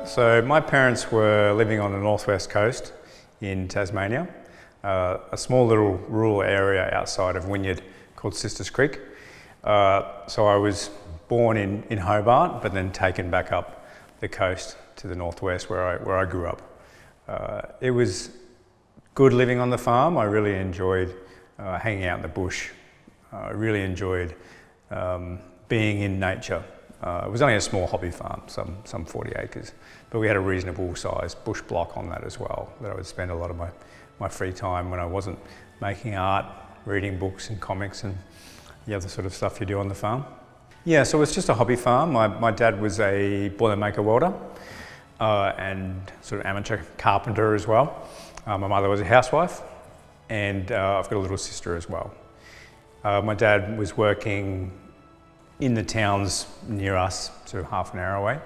So my parents were living on the northwest coast in Tasmania, a small little rural area outside of Wynyard called Sisters Creek. So I was born in Hobart, but then taken back up the coast to the northwest where I grew up. It was good living on the farm. I really enjoyed hanging out in the bush. I really enjoyed being in nature. It was only a small hobby farm, some 40 acres, but we had a reasonable sized bush block on that as well, that I would spend a lot of my free time when I wasn't making art, reading books and comics and the other sort of stuff you do on the farm. Yeah, so it was just a hobby farm. My dad was a boilermaker welder and sort of amateur carpenter as well. My mother was a housewife, and I've got a little sister as well. My dad was working in the towns near us, sort of half an hour away.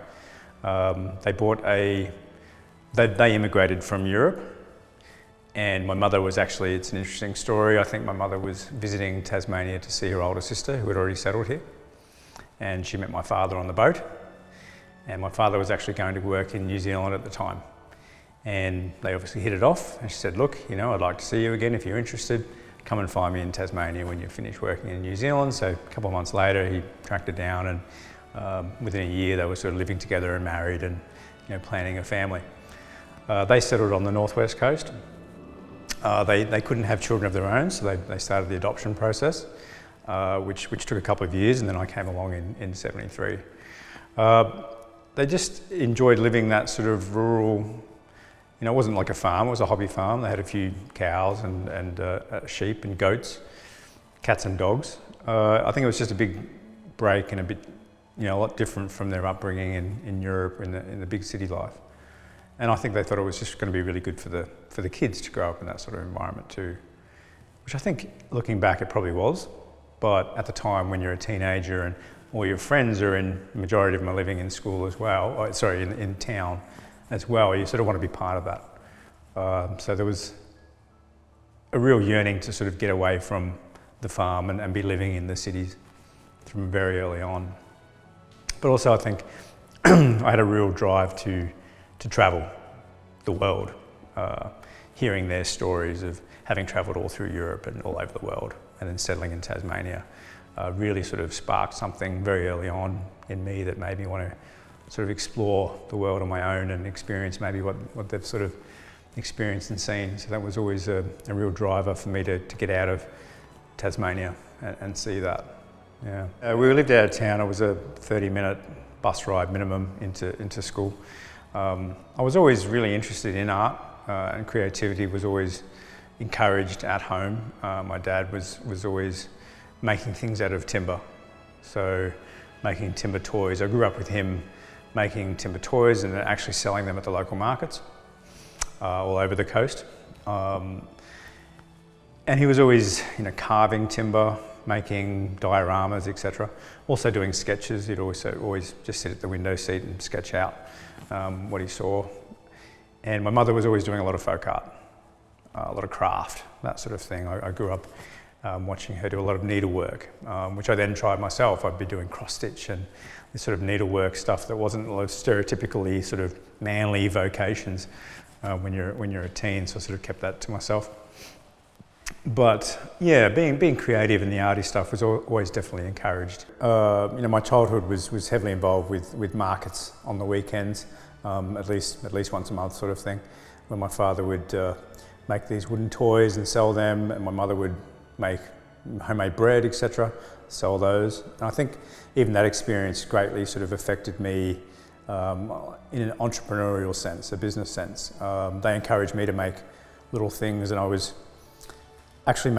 They immigrated from Europe, and my mother was actually, it's an interesting story. I think my mother was visiting Tasmania to see her older sister who had already settled here, and she met my father on the boat, and my father was actually going to work in New Zealand at the time, and they obviously hit it off, and she said, look, you know, I'd like to see you again if you're interested. Come and find me in Tasmania when you're finished working in New Zealand. So a couple of months later, he tracked her down, and within a year, they were sort of living together and married and, you know, planning a family. They settled on the northwest coast. They couldn't have children of their own, so they started the adoption process, which took a couple of years, and then I came along in '73. They just enjoyed living that sort of rural. You know, it wasn't like a farm, it was a hobby farm. They had a few cows and sheep and goats, cats and dogs. I think it was just a big break and a bit, you know, a lot different from their upbringing in Europe, in the big city life. And I think they thought it was just going to be really good for the kids to grow up in that sort of environment too, which I think, looking back, it probably was. But at the time, when you're a teenager and all your friends are the majority of them are living in school as well, in town, as well, you sort of want to be part of that. So there was a real yearning to sort of get away from the farm and be living in the cities from very early on. But also I think I had a real drive to travel the world, hearing their stories of having travelled all through Europe and all over the world, and then settling in Tasmania really sort of sparked something very early on in me that made me want to sort of explore the world on my own and experience maybe what they've sort of experienced and seen. So that was always a real driver for me to get out of Tasmania and see that. Yeah. We lived out of town. It was a 30-minute bus ride minimum into school. I was always really interested in art, and creativity was always encouraged at home. My dad was always making things out of timber, so making timber toys. I grew up with him making timber toys and actually selling them at the local markets all over the coast. And he was always, you know, carving timber, making dioramas, etc. Also doing sketches. He'd always just sit at the window seat and sketch out what he saw. And my mother was always doing a lot of folk art, a lot of craft, that sort of thing. I grew up watching her do a lot of needlework, which I then tried myself. I'd be doing cross stitch and this sort of needlework stuff that wasn't stereotypically sort of manly vocations when you're a teen. So I sort of kept that to myself. But yeah, being creative in the arty stuff was always definitely encouraged. You know, my childhood was heavily involved with markets on the weekends, at least once a month sort of thing, where my father would make these wooden toys and sell them, and my mother would make homemade bread, etc., sell those. And I think even that experience greatly sort of affected me in an entrepreneurial sense, a business sense. They encouraged me to make little things, and I was actually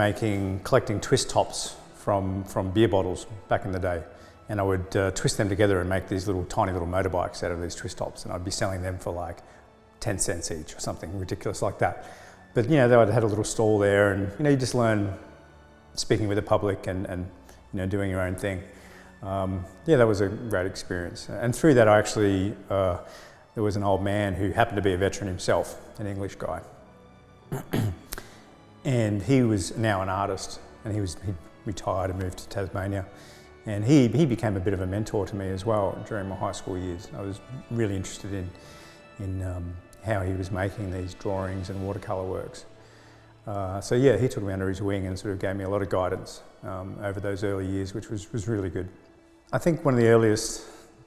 collecting twist tops from beer bottles back in the day. And I would twist them together and make these tiny little motorbikes out of these twist tops, and I'd be selling them for like 10 cents each or something ridiculous like that. But you know, I had a little stall there, and you know, you just learn speaking with the public and you know, doing your own thing. Yeah, that was a great experience. And through that, I actually, there was an old man who happened to be a veteran himself, an English guy. And he was now an artist, and he retired and moved to Tasmania. And he became a bit of a mentor to me as well during my high school years. I was really interested in how he was making these drawings and watercolour works. So yeah, he took me under his wing and sort of gave me a lot of guidance over those early years, which was really good. I think one of the earliest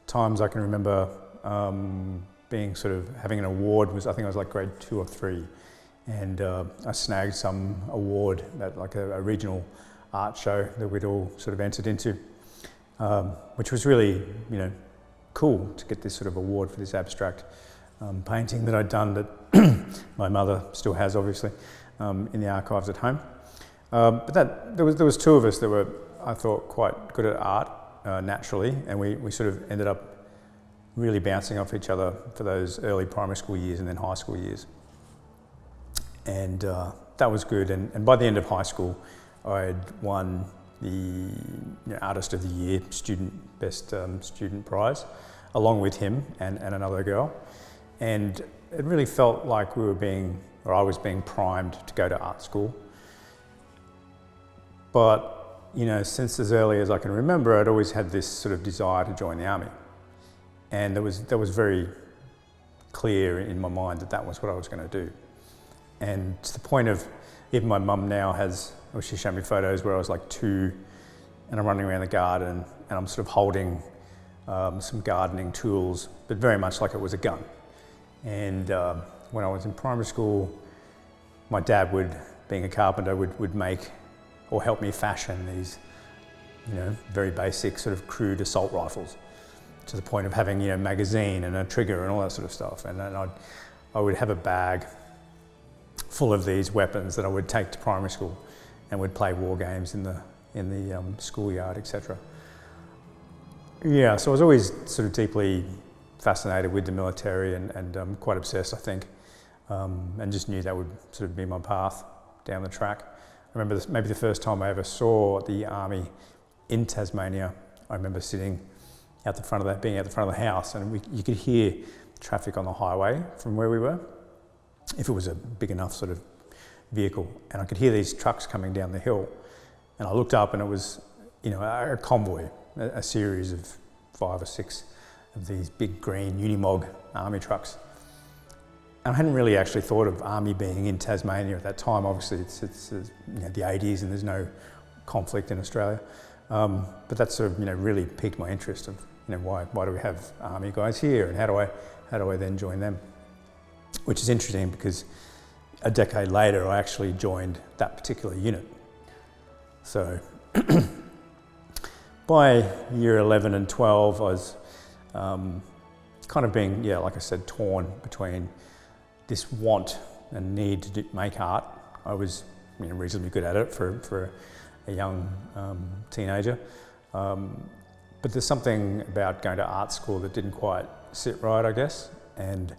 times I can remember being sort of having an award was, I think I was like grade 2 or 3, and I snagged some award at like a regional art show that we'd all sort of entered into, which was really, you know, cool to get this sort of award for this abstract painting that I'd done that my mother still has, obviously, in the archives at home. But there was 2 of us that were, I thought, quite good at art naturally, and we sort of ended up really bouncing off each other for those early primary school years and then high school years. And that was good. And by the end of high school, I had won the Artist of the Year Best Student Prize, along with him and another girl. And it really felt like I was being primed to go to art school. But, you know, since as early as I can remember, I'd always had this sort of desire to join the army. And that was very clear in my mind that was what I was going to do. And to the point of, even my mum now she showed me photos where I was like 2 and I'm running around the garden and I'm sort of holding some gardening tools, but very much like it was a gun. And when I was in primary school, my dad being a carpenter, would make or help me fashion these, you know, very basic sort of crude assault rifles, to the point of having, you know, magazine and a trigger and all that sort of stuff. And then I would have a bag full of these weapons that I would take to primary school and would play war games in the schoolyard, etc. Yeah, so I was always sort of deeply fascinated with the military and quite obsessed, I think, and just knew that would sort of be my path down the track. I remember maybe the first time I ever saw the army in Tasmania. I remember sitting out the front of being out the front of the house, and you could hear traffic on the highway from where we were, if it was a big enough sort of vehicle, and I could hear these trucks coming down the hill, and I looked up and it was, you know, a convoy, a series of 5 or 6 of these big green Unimog army trucks. And I hadn't really actually thought of army being in Tasmania at that time. Obviously it's you know, the 80s and there's no conflict in Australia. But that sort of, you know, really piqued my interest of, you know, why do we have army guys here, and how do I then join them? Which is interesting because a decade later I actually joined that particular unit. So by year 11 and 12 I was kind of being, yeah, like I said, torn between this want and need to make art. I was, you know, reasonably good at it for a young teenager. But there's something about going to art school that didn't quite sit right, I guess. And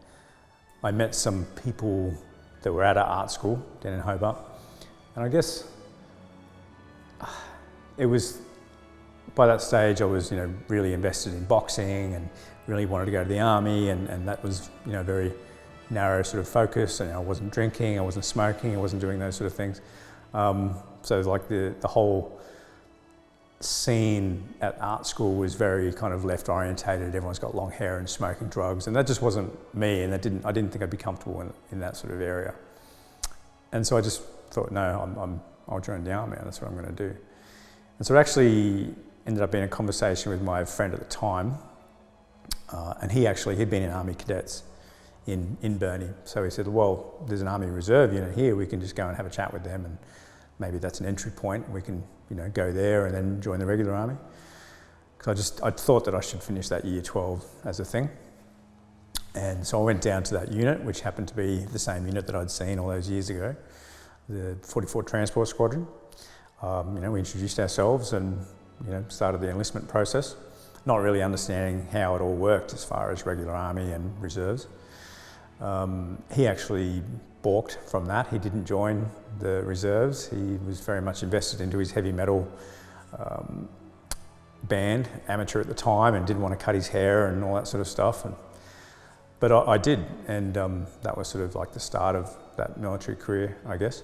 I met some people that were at an art school down in Hobart. And I guess it was, by that stage I was, you know, really invested in boxing and really wanted to go to the army, and that was, you know, very narrow sort of focus, and I wasn't drinking, I wasn't smoking, I wasn't doing those sort of things. So like the whole scene at art school was very kind of left orientated. Everyone's got long hair and smoking drugs, and that just wasn't me, and I didn't think I'd be comfortable in that sort of area. And so I just thought, no, I'll join the army, and that's what I'm going to do. And so it actually ended up being a conversation with my friend at the time, and he'd been in Army Cadets in Burnie. So he said, well, there's an Army Reserve unit here, we can just go and have a chat with them, and maybe that's an entry point. We can, you know, go there and then join the regular army. Because I thought that I should finish that year 12 as a thing. And so I went down to that unit, which happened to be the same unit that I'd seen all those years ago, the 44 Transport Squadron. You know, we introduced ourselves and, you know, started the enlistment process, not really understanding how it all worked as far as regular army and reserves. He actually balked from that. He didn't join the reserves. He was very much invested into his heavy metal band, amateur at the time, and didn't want to cut his hair and all that sort of stuff. But I did, and that was sort of like the start of that military career, I guess.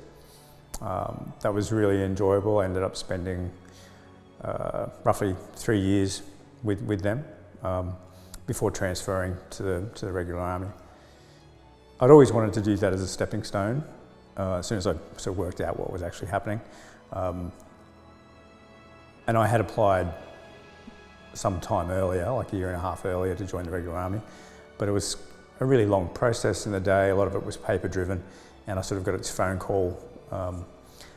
That was really enjoyable. I ended up spending roughly 3 years with them before transferring to the regular army. I'd always wanted to do that as a stepping stone as soon as I sort of worked out what was actually happening. And I had applied some time earlier, like a year and a half earlier, to join the regular army, but it was a really long process in the day. A lot of it was paper driven, and I sort of got this phone call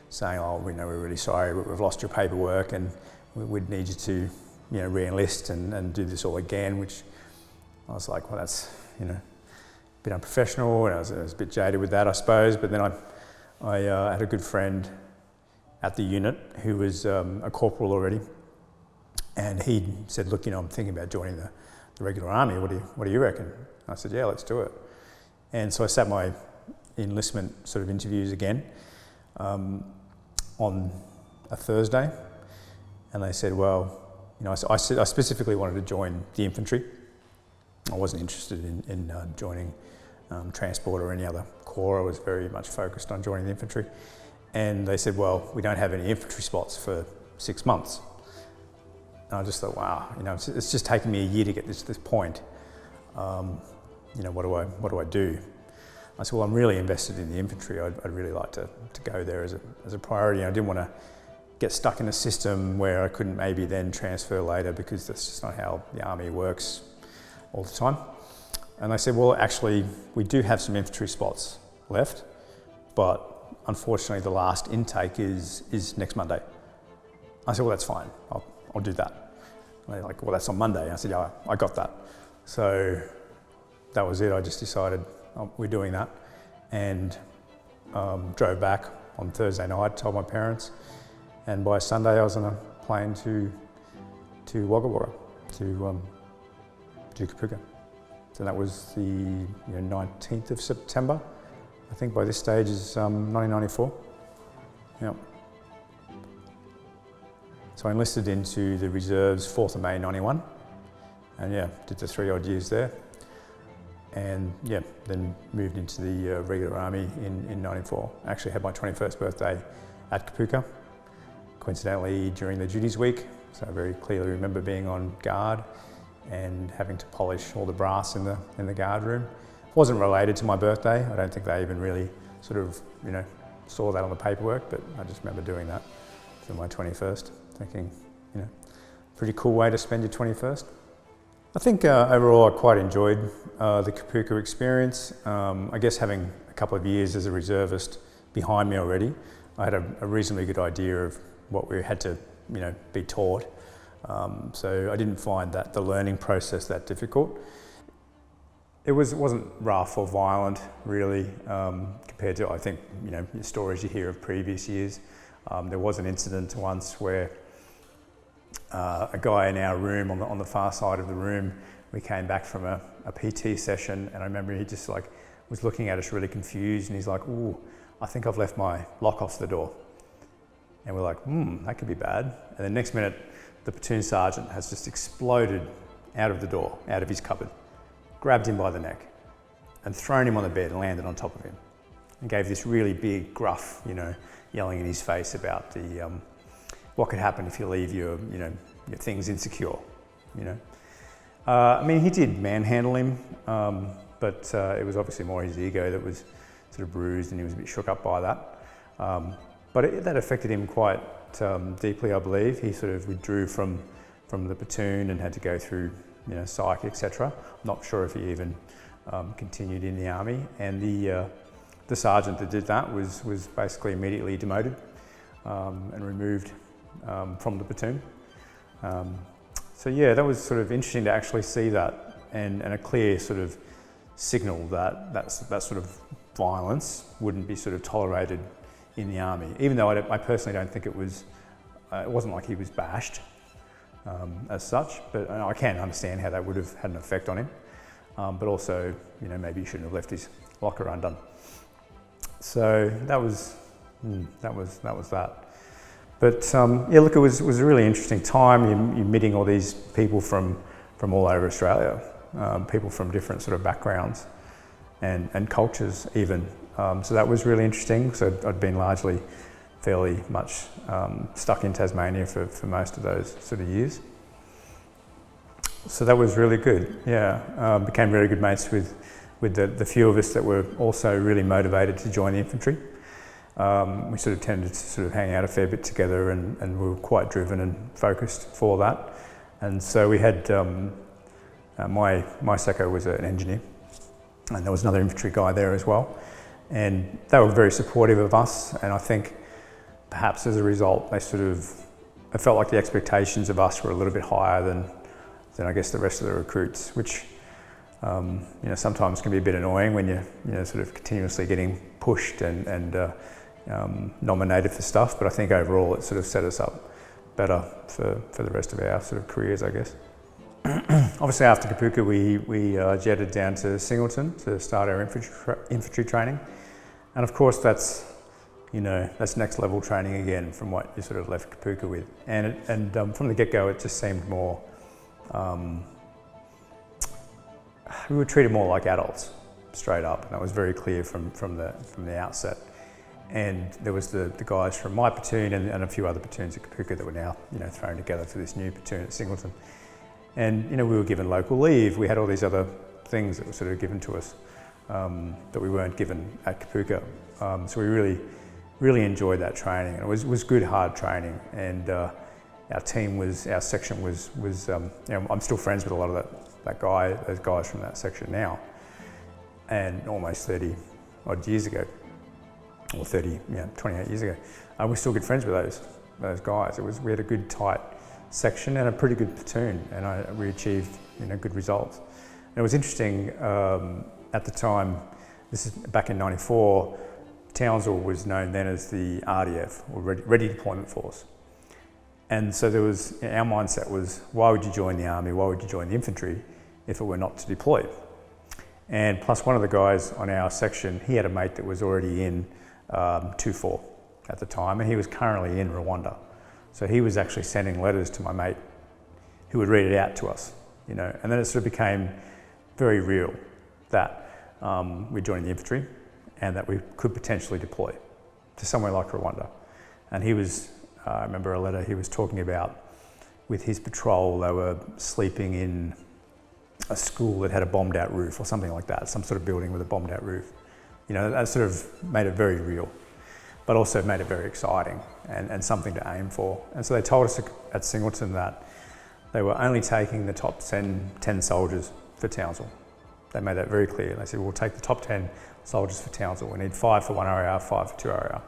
saying, "Oh, we know we're really sorry, we've lost your paperwork, and we'd need you to, re-enlist and do this all again." Which I was like, "Well, that's a bit unprofessional," and I was a bit jaded with that, I suppose. But then I had a good friend at the unit who was a corporal already, and he said, "Look, I'm thinking about joining the regular army. What do you reckon?" I said, "Yeah, let's do it." And so I sat my enlistment sort of interviews again on a Thursday, and they said, "Well, I specifically wanted to join the infantry. I wasn't interested in joining transport or any other corps. I was very much focused on joining the infantry." And they said, "Well, we don't have any infantry spots for 6 months." And I just thought, wow, it's just taken me a year to get to this point. What do I do? I said, "Well, I'm really invested in the infantry. I'd really like to go there as a priority. I didn't want to get stuck in a system where I couldn't maybe then transfer later, because that's just not how the army works all the time." And they said, "Well, actually, we do have some infantry spots left, but unfortunately the last intake is next Monday." I said, "Well, that's fine. I'll do that." And they're like, "Well, that's on Monday." I said, "Yeah, I got that." So that was it. I just decided we're doing that, and drove back on Thursday night, told my parents, and by Sunday I was on a plane to Wagga Wagga, to Kapooka. So that was the 19th of September. I think by this stage is 1994. Yeah. So I enlisted into the reserves 4th of May 91, and did the 3 odd years there. And then moved into the regular army in 94. I actually had my 21st birthday at Kapooka, coincidentally during the duties week. So I very clearly remember being on guard and having to polish all the brass in the guard room. It wasn't related to my birthday. I don't think they even really sort of, saw that on the paperwork, but I just remember doing that for my 21st, thinking, pretty cool way to spend your 21st. I think overall I quite enjoyed the Kapooka experience. I guess having a couple of years as a reservist behind me already, I had a reasonably good idea of what we had to, be taught. So I didn't find that the learning process that difficult. It wasn't rough or violent really, compared to, I think, the stories you hear of previous years. There was an incident once where a guy in our room, on the far side of the room, we came back from a PT session, and I remember he just was looking at us really confused, and he's like, "Ooh, I think I've left my lock off the door." And we're like, that could be bad. And the next minute, the platoon sergeant has just exploded out of the door, out of his cupboard, grabbed him by the neck and thrown him on the bed and landed on top of him, and gave this really big gruff, yelling in his face about what could happen if you leave your things insecure, he did manhandle him, but it was obviously more his ego that was sort of bruised, and he was a bit shook up by that. But that affected him quite deeply, I believe. He sort of withdrew from the platoon and had to go through, psych, etc. I'm not sure if he even continued in the army. And the sergeant that did that was basically immediately demoted and removed from the platoon. That was sort of interesting to actually see that, and a clear sort of signal that sort of violence wouldn't be sort of tolerated in the army. Even though I personally don't think it wasn't like he was bashed as such, but I can understand how that would have had an effect on him. But also, maybe he shouldn't have left his locker undone. So that was that. But look, it was a really interesting time. You're meeting all these people from all over Australia, people from different sort of backgrounds and cultures even. So that was really interesting. So I'd been largely fairly much stuck in Tasmania for most of those sort of years. So that was really good. Became really good mates with with the few of us that were also really motivated to join the infantry. We sort of tended to sort of hang out a fair bit together, and we were quite driven and focused for that. And so we had, my secco was an engineer, and there was another infantry guy there as well. And they were very supportive of us, and I think perhaps as a result, I felt like the expectations of us were a little bit higher than I guess the rest of the recruits, which sometimes can be a bit annoying when you're sort of continuously getting pushed and nominated for stuff. But I think overall it sort of set us up better for the rest of our sort of careers, I guess. Obviously after Kapooka we jetted down to Singleton to start our infantry training, and of course that's next level training again from what you sort of left Kapooka with, and from the get-go it just seemed more, we were treated more like adults, straight up, and that was very clear from the outset. And there was the guys from my platoon and a few other platoons at Kapooka that were now thrown together for this new platoon at Singleton. And we were given local leave. We had all these other things that were sort of given to us that we weren't given at Kapooka. So we really enjoyed that training, and it was good, hard training. And our section was I'm still friends with a lot of those guys from that section now, and almost 30 odd years ago, or 28 years ago, we're still good friends with those guys. We had a good tight section and a pretty good platoon, and we achieved good results. And it was interesting at the time. This is back in '94. Townsville was known then as the RDF, or Ready Deployment Force. And so our mindset was, why would you join the army? Why would you join the infantry if it were not to deploy? And plus one of the guys on our section, he had a mate that was already in 2-4 at the time, and he was currently in Rwanda. So he was actually sending letters to my mate who would read it out to us, and then it sort of became very real that we joined the infantry and that we could potentially deploy to somewhere like Rwanda. And I remember a letter he was talking about with his patrol. They were sleeping in a school that had a bombed out roof or something like that, some sort of building with a bombed out roof. That sort of made it very real, but also made it very exciting and something to aim for. And so they told us at Singleton that they were only taking the top 10 soldiers for Townsville. They made that very clear. They said, we'll take the top 10 soldiers for Townsville. We need 5 for 1 RAR, 5 for 2 RAR.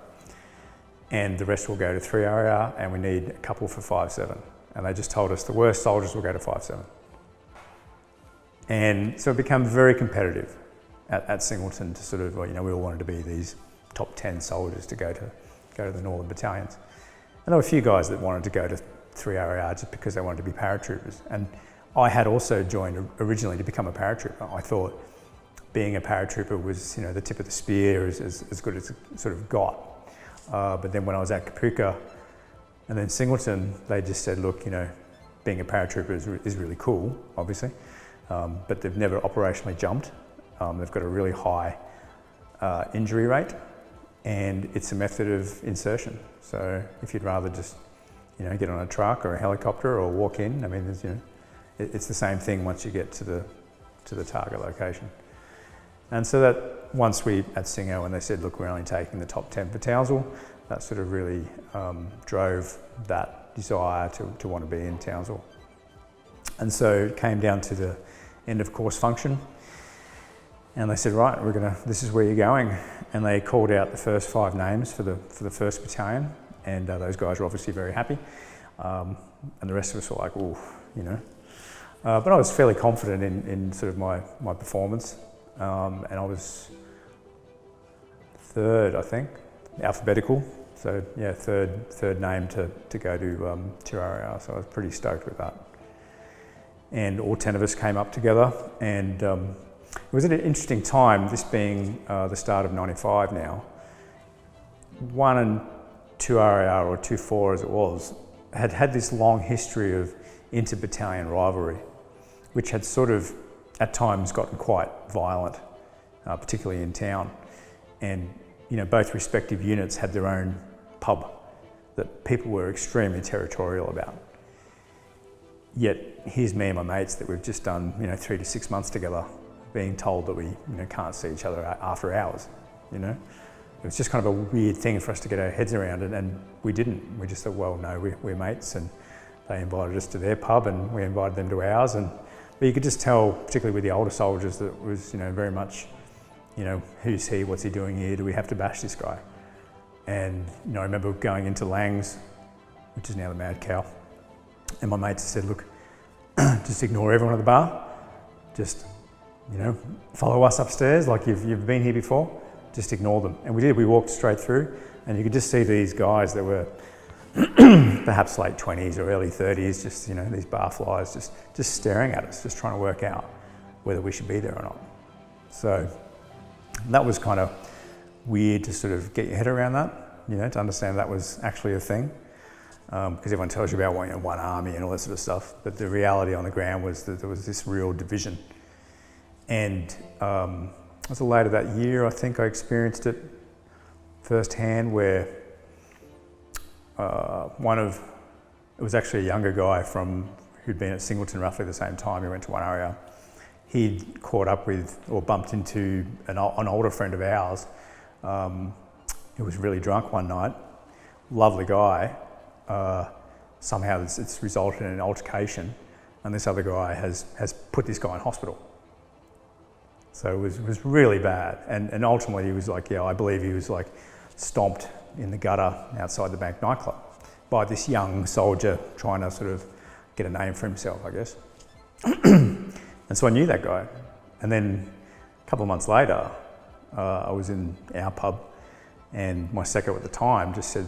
And the rest will go to 3 RAR, and we need a couple for 5-7. And they just told us the worst soldiers will go to 5-7. And so it became very competitive at Singleton to sort of, we all wanted to be these top 10 soldiers to go to the northern battalions. And there were a few guys that wanted to go to 3 RAR just because they wanted to be paratroopers. And I had also joined originally to become a paratrooper. I thought being a paratrooper was, the tip of the spear, as good as it sort of got. But then when I was at Kapooka and then Singleton, they just said, look, being a paratrooper is really cool, obviously, but they've never operationally jumped. They've got a really high injury rate, and it's a method of insertion. So if you'd rather just, get on a truck or a helicopter or walk in, it's the same thing once you get to the target location. And so that once at Singo, when they said, look, we're only taking the top 10 for Townsville, that sort of really drove that desire to want to be in Townsville. And so it came down to the end of course function, and they said, right, this is where you're going. And they called out the first 5 names for the first battalion, and those guys were obviously very happy. And the rest of us were like, ooh, but I was fairly confident in sort of my performance. And I was 3rd, I think, alphabetical. So yeah, third name to go to 2 RAR. So I was pretty stoked with that. And all 10 of us came up together, and it was an interesting time, this being the start of '95 now. 1 and 2 RAR, or 2-4 as it was, had this long history of inter-battalion rivalry, which had sort of at times gotten quite violent, particularly in town. And both respective units had their own pub that people were extremely territorial about. Yet here's me and my mates that we've just done 3 to 6 months together, being told that we can't see each other after hours. It was just kind of a weird thing for us to get our heads around, and we didn't. We just thought, well, no, we're mates, and they invited us to their pub and we invited them to ours. But you could just tell, particularly with the older soldiers, that it was very much, who's he, what's he doing here, do we have to bash this guy? And I remember going into Lang's, which is now the Mad Cow, and my mates said, look, just ignore everyone at the bar, just follow us upstairs like you've been here before, just ignore them. And we did, we walked straight through, and you could just see these guys that were perhaps late 20s or early 30s, just these bar flies just staring at us, just trying to work out whether we should be there or not. So that was kind of weird to sort of get your head around that, to understand that was actually a thing, because everyone tells you about one army and all that sort of stuff, but the reality on the ground was that there was this real division. And it was later that year, I think I experienced it firsthand, where it was actually a younger guy who'd been at Singleton roughly the same time. He went to 1RAR. He'd caught up with or bumped into an older friend of ours who was really drunk one night. Lovely guy. Somehow it's resulted in an altercation, and this other guy has put this guy in hospital. So it was really bad, and ultimately he was like, I believe he was like stomped in the gutter outside the Bank nightclub by this young soldier trying to sort of get a name for himself, I guess. And so I knew that guy. And then a couple of months later, I was in our pub, and my secco at the time just said,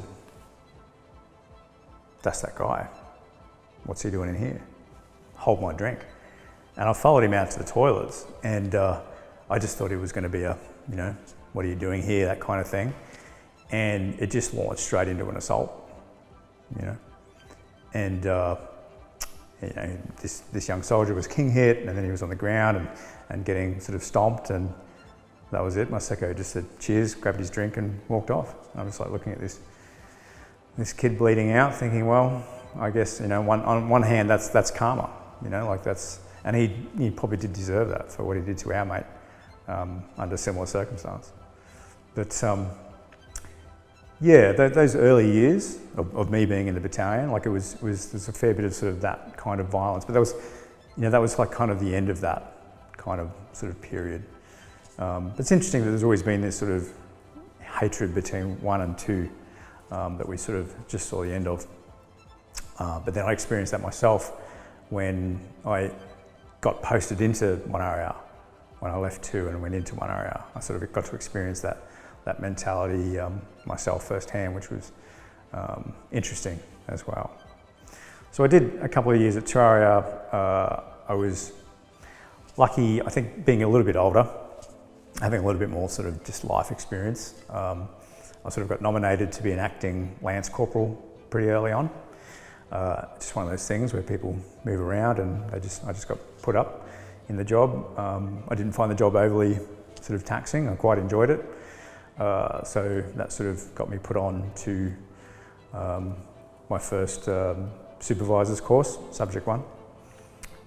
that's that guy. What's he doing in here? Hold my drink. And I followed him out to the toilets, and I just thought it was going to be a, what are you doing here, that kind of thing. And it just launched straight into an assault, And this young soldier was king hit, and then he was on the ground and getting sort of stomped, and that was it. My secco just said cheers, grabbed his drink and walked off. I was like looking at this kid bleeding out, thinking, well, I guess on one hand that's karma, and he probably did deserve that for what he did to our mate under similar circumstance. But those early years of me being in the battalion, there's a fair bit of sort of that kind of violence, but that was like kind of the end of that kind of sort of period. But it's interesting that there's always been this sort of hatred between 1 and 2 that we sort of just saw the end of. But then I experienced that myself when I got posted into 1RAR, when I left 2 and went into 1RAR. I sort of got to experience that mentality myself firsthand, which was interesting as well. So I did a couple of years at 2RAR. I was lucky, I think, being a little bit older, having a little bit more sort of just life experience. I sort of got nominated to be an acting Lance Corporal pretty early on. Just one of those things where people move around, and I just got put up in the job. I didn't find the job overly sort of taxing. I quite enjoyed it. So that sort of got me put on to my first supervisor's course, Subject 1.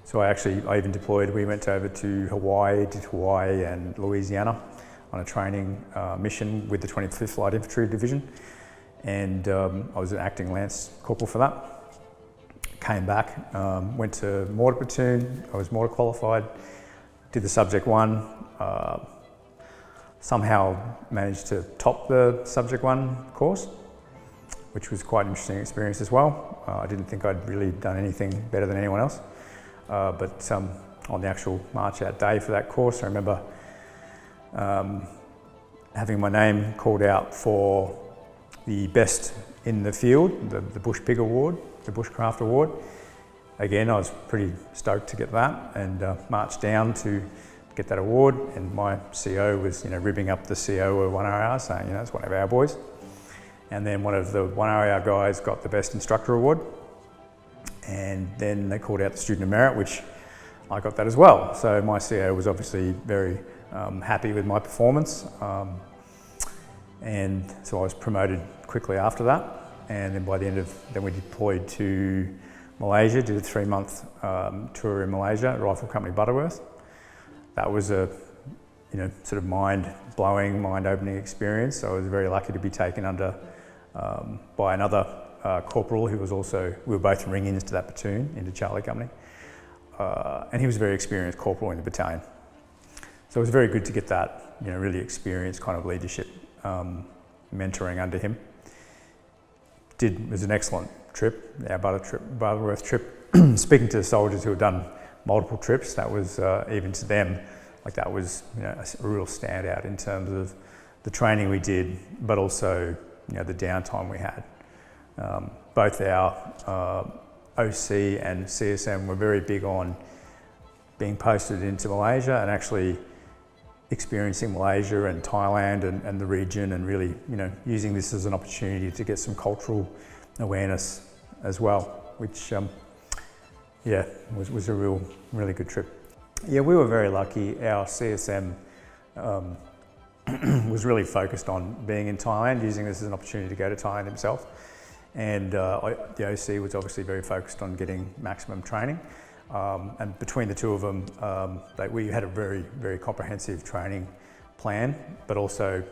So I even deployed. We went over to Hawaii, did Hawaii and Louisiana on a training mission with the 25th Light Infantry Division, and I was an acting Lance Corporal for that. Came back, went to Mortar Platoon. I was mortar qualified, did the Subject 1. Somehow managed to top the Subject 1 course, which was quite an interesting experience as well. I didn't think I'd really done anything better than anyone else. But on the actual march out day for that course, I remember having my name called out for the best in the field, the Bush Pig Award, the Bushcraft Award. Again, I was pretty stoked to get that, and marched down to get that award, and my CO was ribbing up the CO of 1RAR, saying it's one of our boys. And then one of the 1RAR guys got the best instructor award, and then they called out the student of merit, which I got that as well. So my CO was obviously very happy with my performance, and so I was promoted quickly after that. And then then we deployed to Malaysia, did a 3-month tour in Malaysia, Rifle Company Butterworth. that was a sort of mind-blowing, mind-opening experience. I was very lucky to be taken under by another corporal who was also, we were both ring-ins to that platoon, into Charlie Company. And he was a very experienced corporal in the battalion. So it was very good to get that, really experienced kind of leadership, mentoring under him. It was an excellent trip, our Butterworth trip. Speaking to the soldiers who had done multiple trips, that was, even to them, like that was a real standout in terms of the training we did, but also the downtime we had. Both our OC and CSM were very big on being posted into Malaysia and actually experiencing Malaysia and Thailand and the region, and really using this as an opportunity to get some cultural awareness as well, which was a really good trip. Yeah, we were very lucky. Our CSM was really focused on being in Thailand, using this as an opportunity to go to Thailand himself. And the OC was obviously very focused on getting maximum training. And between the two of them, we had a very, very comprehensive training plan, but also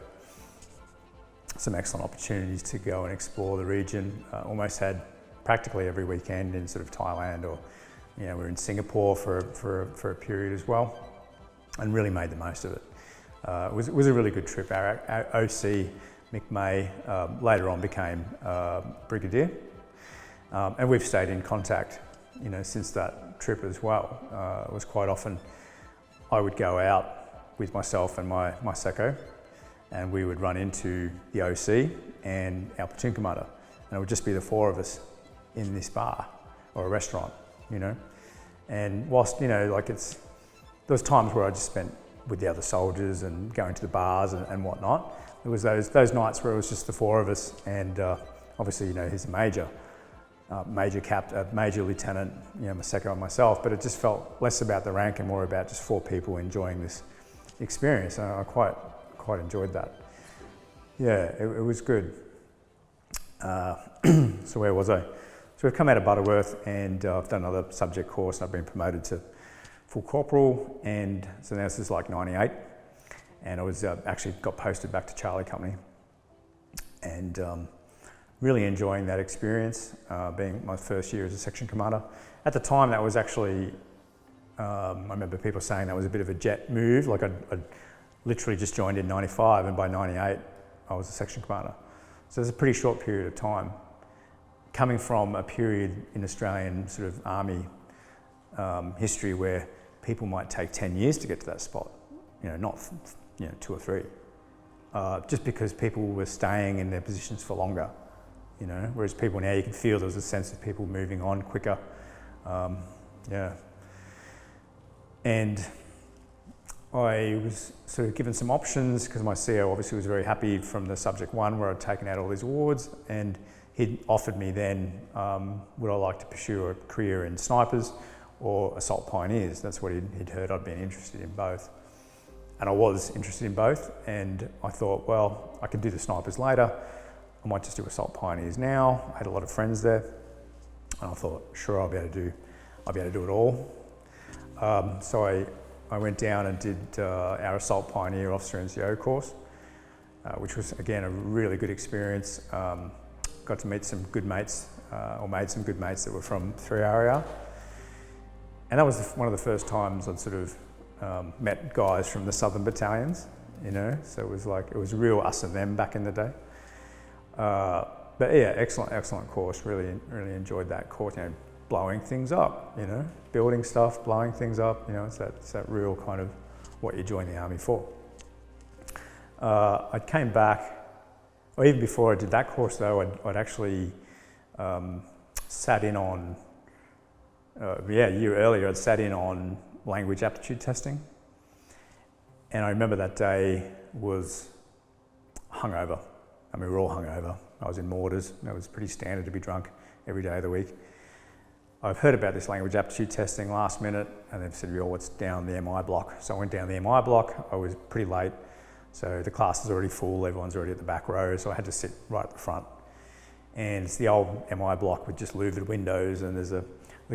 some excellent opportunities to go and explore the region. Almost had practically every weekend in sort of Thailand, or we were in Singapore for a period as well, and really made the most of it. It was a really good trip. Our OC, Mick May, later on became Brigadier, and we've stayed in contact since that trip as well. It was quite often I would go out with myself and my secco, and we would run into the OC and our platoon commander, and it would just be the four of us in this bar or a restaurant, And whilst, there was times where I just spent with the other soldiers and going to the bars and whatnot. There was those nights where it was just the four of us, and obviously, he's a major lieutenant, Maseko and myself, but it just felt less about the rank and more about just four people enjoying this experience. And I quite enjoyed that. Yeah, it was good. So where was I? So we've come out of Butterworth, and I've done another subject course, and I've been promoted to full corporal, and so now this is like 98, and I was actually got posted back to Charlie Company, and really enjoying that experience, being my first year as a section commander. At the time, that was actually, I remember people saying that was a bit of a jet move, like I'd literally just joined in 95, and by 98, I was a section commander. So it's a pretty short period of time. Coming from a period in Australian sort of army history where people might take 10 years to get to that spot, not 2 or 3, just because people were staying in their positions for longer, whereas people now, you can feel there's a sense of people moving on quicker. And I was sort of given some options because my CO obviously was very happy from the subject 1 where I'd taken out all these awards, and he'd offered me then, would I like to pursue a career in snipers or assault pioneers? That's what he'd heard. I'd been interested in both. And I was interested in both, and I thought, well, I could do the snipers later. I might just do assault pioneers now. I had a lot of friends there, and I thought, sure, I'll be able to do it all. So I went down and did our assault pioneer officer NCO course, which was again a really good experience. Got to meet some good mates, or made some good mates that were from 3RAR. And that was one of the first times I'd sort of met guys from the southern battalions, so it was real us and them back in the day. But yeah, excellent course, really enjoyed that course, blowing things up, building stuff, blowing things up, it's that real kind of what you join the army for. I came back, or even before I did that course though, I'd actually sat in on, a year earlier, I'd sat in on language aptitude testing. And I remember that day was hungover. I mean, we were all hungover. I was in mortars. It was pretty standard to be drunk every day of the week. I've heard about this language aptitude testing last minute, and they've said, oh, it's down the MI block. So I went down the MI block. I was pretty late. So the class is already full. Everyone's already at the back row. So I had to sit right at the front. And it's the old MI block with just louvered windows, and there's the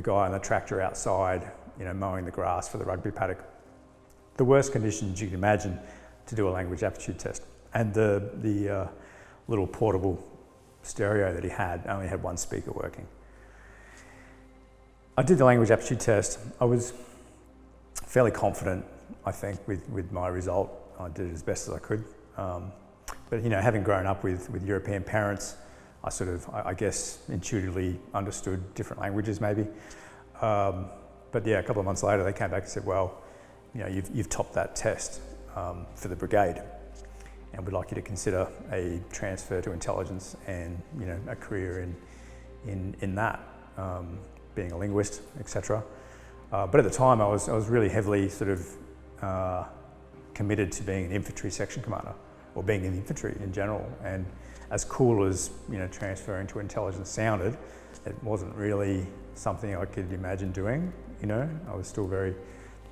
guy on the tractor outside, mowing the grass for the rugby paddock. the worst conditions you can imagine to do a language aptitude test. And the little portable stereo that he had only had one speaker working. I did the language aptitude test. I was fairly confident, I think, with my result. I did it as best as I could. But having grown up with European parents, I guess intuitively understood different languages maybe. But yeah, a couple of months later they came back and said, well, you've topped that test for the brigade, and we'd like you to consider a transfer to intelligence and a career in that, being a linguist, etc. But at the time I was really heavily committed to being an infantry section commander, or being in infantry in general. And as cool as transferring to intelligence sounded, it wasn't really something I could imagine doing. I was still very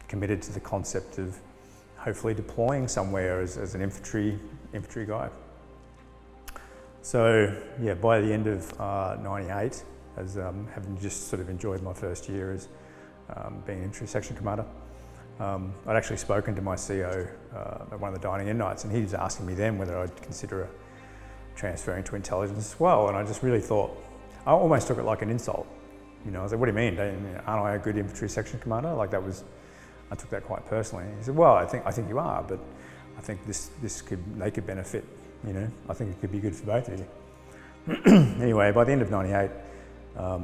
committed to the concept of hopefully deploying somewhere as an infantry guy. So yeah, by the end of '98, as having just enjoyed my first year as being an infantry section commander, I'd actually spoken to my CO at one of the dining in nights, and he was asking me then whether I'd consider transferring to intelligence as well. And I just really thought, I almost took it like an insult. I was like, what do you mean? Aren't I a good infantry section commander? I took that quite personally. He said, well, I think you are, but I think they could benefit. I think it could be good for both of you. Anyway, by the end of '98, I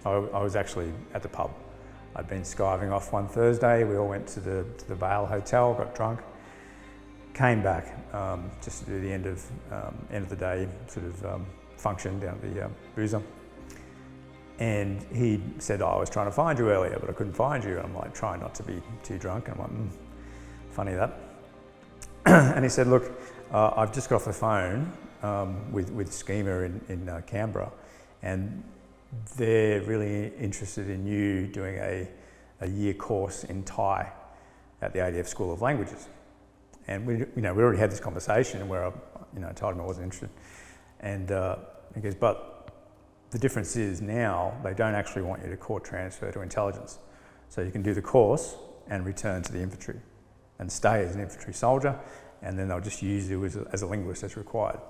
was actually at the pub. I'd been skiving off one Thursday. We all went to the Vale Hotel, got drunk, came back just to do the end of the day function down at the boozer. And he said, I was trying to find you earlier, but I couldn't find you. And I'm like, trying not to be too drunk. And I'm like, funny that. And he said, look, I've just got off the phone with Schema in Canberra, and they're really interested in you doing a year course in Thai at the ADF School of Languages. And we already had this conversation where I told him I wasn't interested. And he goes, but the difference is now they don't actually want you to court transfer to intelligence. So you can do the course and return to the infantry and stay as an infantry soldier, and then they'll just use you as a linguist as required.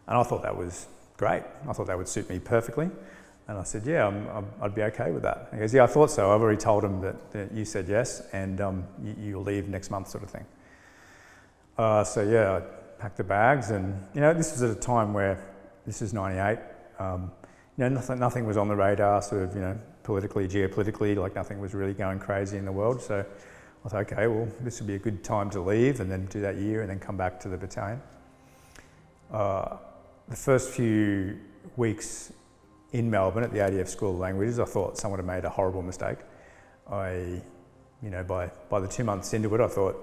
And I thought that was great. I thought that would suit me perfectly. And I said, yeah, I'd be okay with that. He goes, yeah, I thought so. I've already told him that you said yes, and you'll leave next month, sort of thing. So yeah, I packed the bags, and this was at a time where, this is '98, nothing was on the radar, politically, geopolitically, nothing was really going crazy in the world. So I thought, okay, well, this would be a good time to leave and then do that year and then come back to the battalion. The first few weeks in Melbourne at the ADF School of Languages, I thought someone had made a horrible mistake. By the 2 months into it, I thought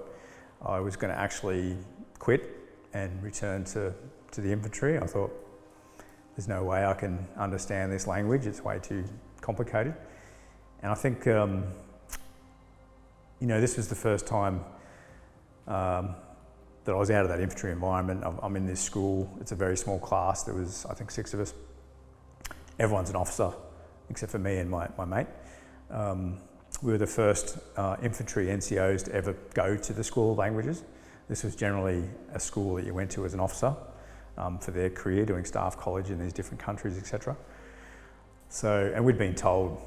I was going to actually quit and return to the infantry. I thought, there's no way I can understand this language, it's way too complicated. And I think, this was the first time that I was out of that infantry environment. I'm in this school, it's a very small class, there was, I think, 6 of us. Everyone's an officer, except for me and my mate. We were the first infantry NCOs to ever go to the School of Languages. This was generally a school that you went to as an officer for their career, doing staff college in these different countries, etc. So, and we'd been told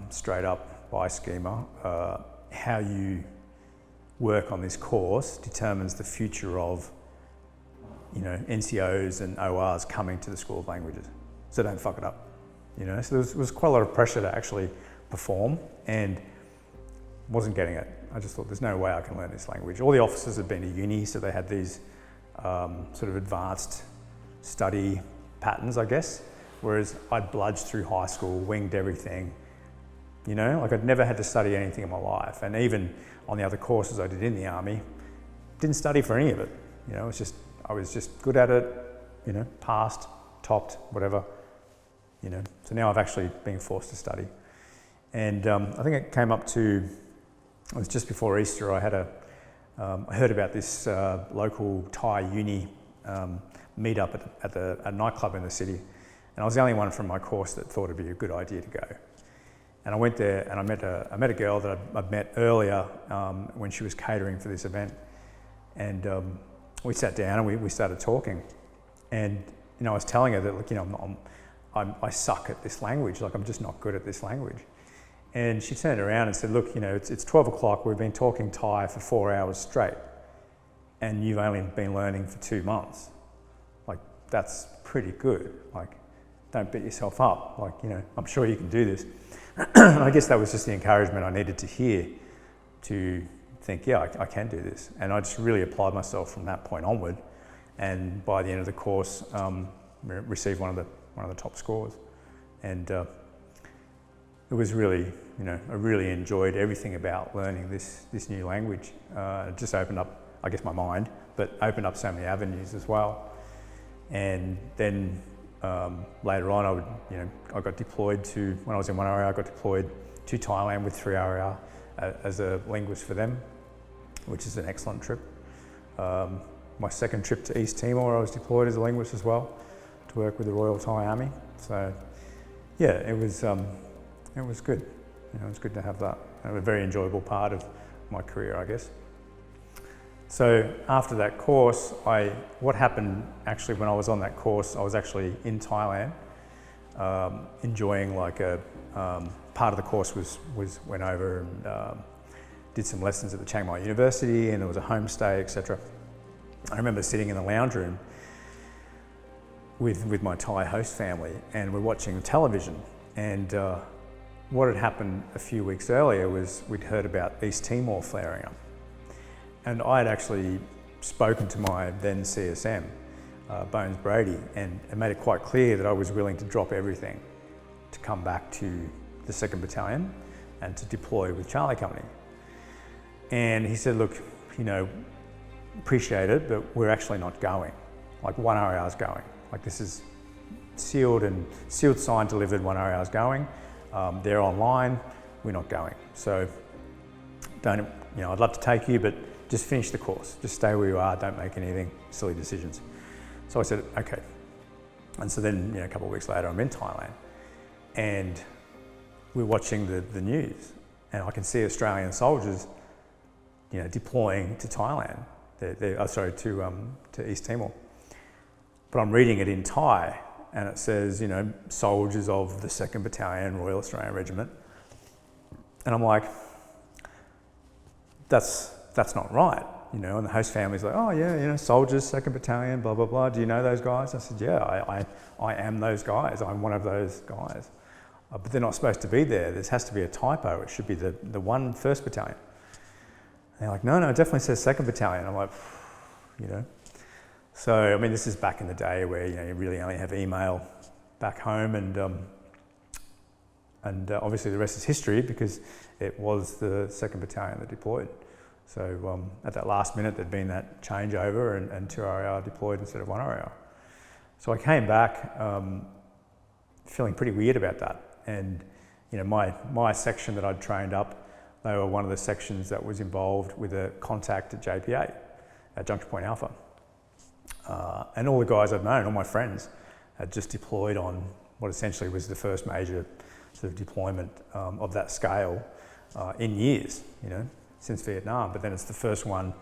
straight up by Schema, how you work on this course determines the future of, NCOs and ORs coming to the School of Languages. So don't fuck it up, So there was quite a lot of pressure to actually perform, and wasn't getting it. I just thought, there's no way I can learn this language. All the officers had been to uni, so they had these advanced study patterns, I guess, whereas I'd bludged through high school, winged everything, I'd never had to study anything in my life. And even on the other courses I did in the army, didn't study for any of it. I was just good at it, passed, topped, whatever, So now I've actually been forced to study. And I think it came up to, it was just before Easter, I heard about this local Thai uni meet up at a nightclub in the city. And I was the only one from my course that thought it'd be a good idea to go. And I went there and I met a girl that I'd met earlier when she was catering for this event. And we sat down and we started talking. And, I was telling her that, look, I suck at this language. Like, I'm just not good at this language. And she turned around and said, look, it's 12 o'clock. We've been talking Thai for 4 hours straight. And you've only been learning for 2 months. Like, that's pretty good. Like, don't beat yourself up. Like, I'm sure you can do this. And I guess that was just the encouragement I needed to hear to think, yeah, I can do this. And I just really applied myself from that point onward. And by the end of the course, received one of the top scores. And it was really, I really enjoyed everything about learning this new language. It just opened up, I guess, my mind, but opened up so many avenues as well. And then later on, I got deployed to, when I was in 1RA, I got deployed to Thailand with 3RA as a linguist for them, which is an excellent trip. My second trip to East Timor, I was deployed as a linguist as well to work with the Royal Thai Army. So yeah, it was good. It was good to have that. A very enjoyable part of my career, I guess. So after that course, what happened actually when I was on that course, I was actually in Thailand, enjoying like part of the course went over and did some lessons at the Chiang Mai University, and there was a homestay, etc. I remember sitting in the lounge room with my Thai host family, and we're watching television. And what had happened a few weeks earlier was we'd heard about East Timor flaring up. And I had actually spoken to my then CSM, Bones Brady, and made it quite clear that I was willing to drop everything to come back to the 2nd Battalion and to deploy with Charlie Company. And he said, look, appreciate it, but we're actually not going. Like, 1RA is going. Like, this is sealed, signed, delivered, 1RA is going. They're online, we're not going. So I'd love to take you, but just finish the course. Just stay where you are, don't make anything silly decisions. So I said, okay. And so then, a couple of weeks later, I'm in Thailand, and we're watching the news, and I can see Australian soldiers, deploying to Thailand. To East Timor. But I'm reading it in Thai, and it says, soldiers of the 2nd Battalion, Royal Australian Regiment. And I'm like, that's not right, And the host family's like, oh yeah, soldiers, 2nd Battalion, blah, blah, blah. Do you know those guys? I said, yeah, I am those guys. I'm one of those guys. But they're not supposed to be there. There has to be a typo. It should be the 1st Battalion. And they're like, no, it definitely says 2nd Battalion. I'm like, So, this is back in the day where, you really only have email back home, and obviously the rest is history because it was the 2nd Battalion that deployed. So at that last minute, there'd been that changeover, and 2RA deployed instead of 1RA. So I came back feeling pretty weird about that. And, my section that I'd trained up, they were one of the sections that was involved with a contact at JPA, at Junction Point Alpha. And all the guys I'd known, all my friends, had just deployed on what essentially was the first major sort of deployment of that scale in years, since Vietnam. But then it's the first one,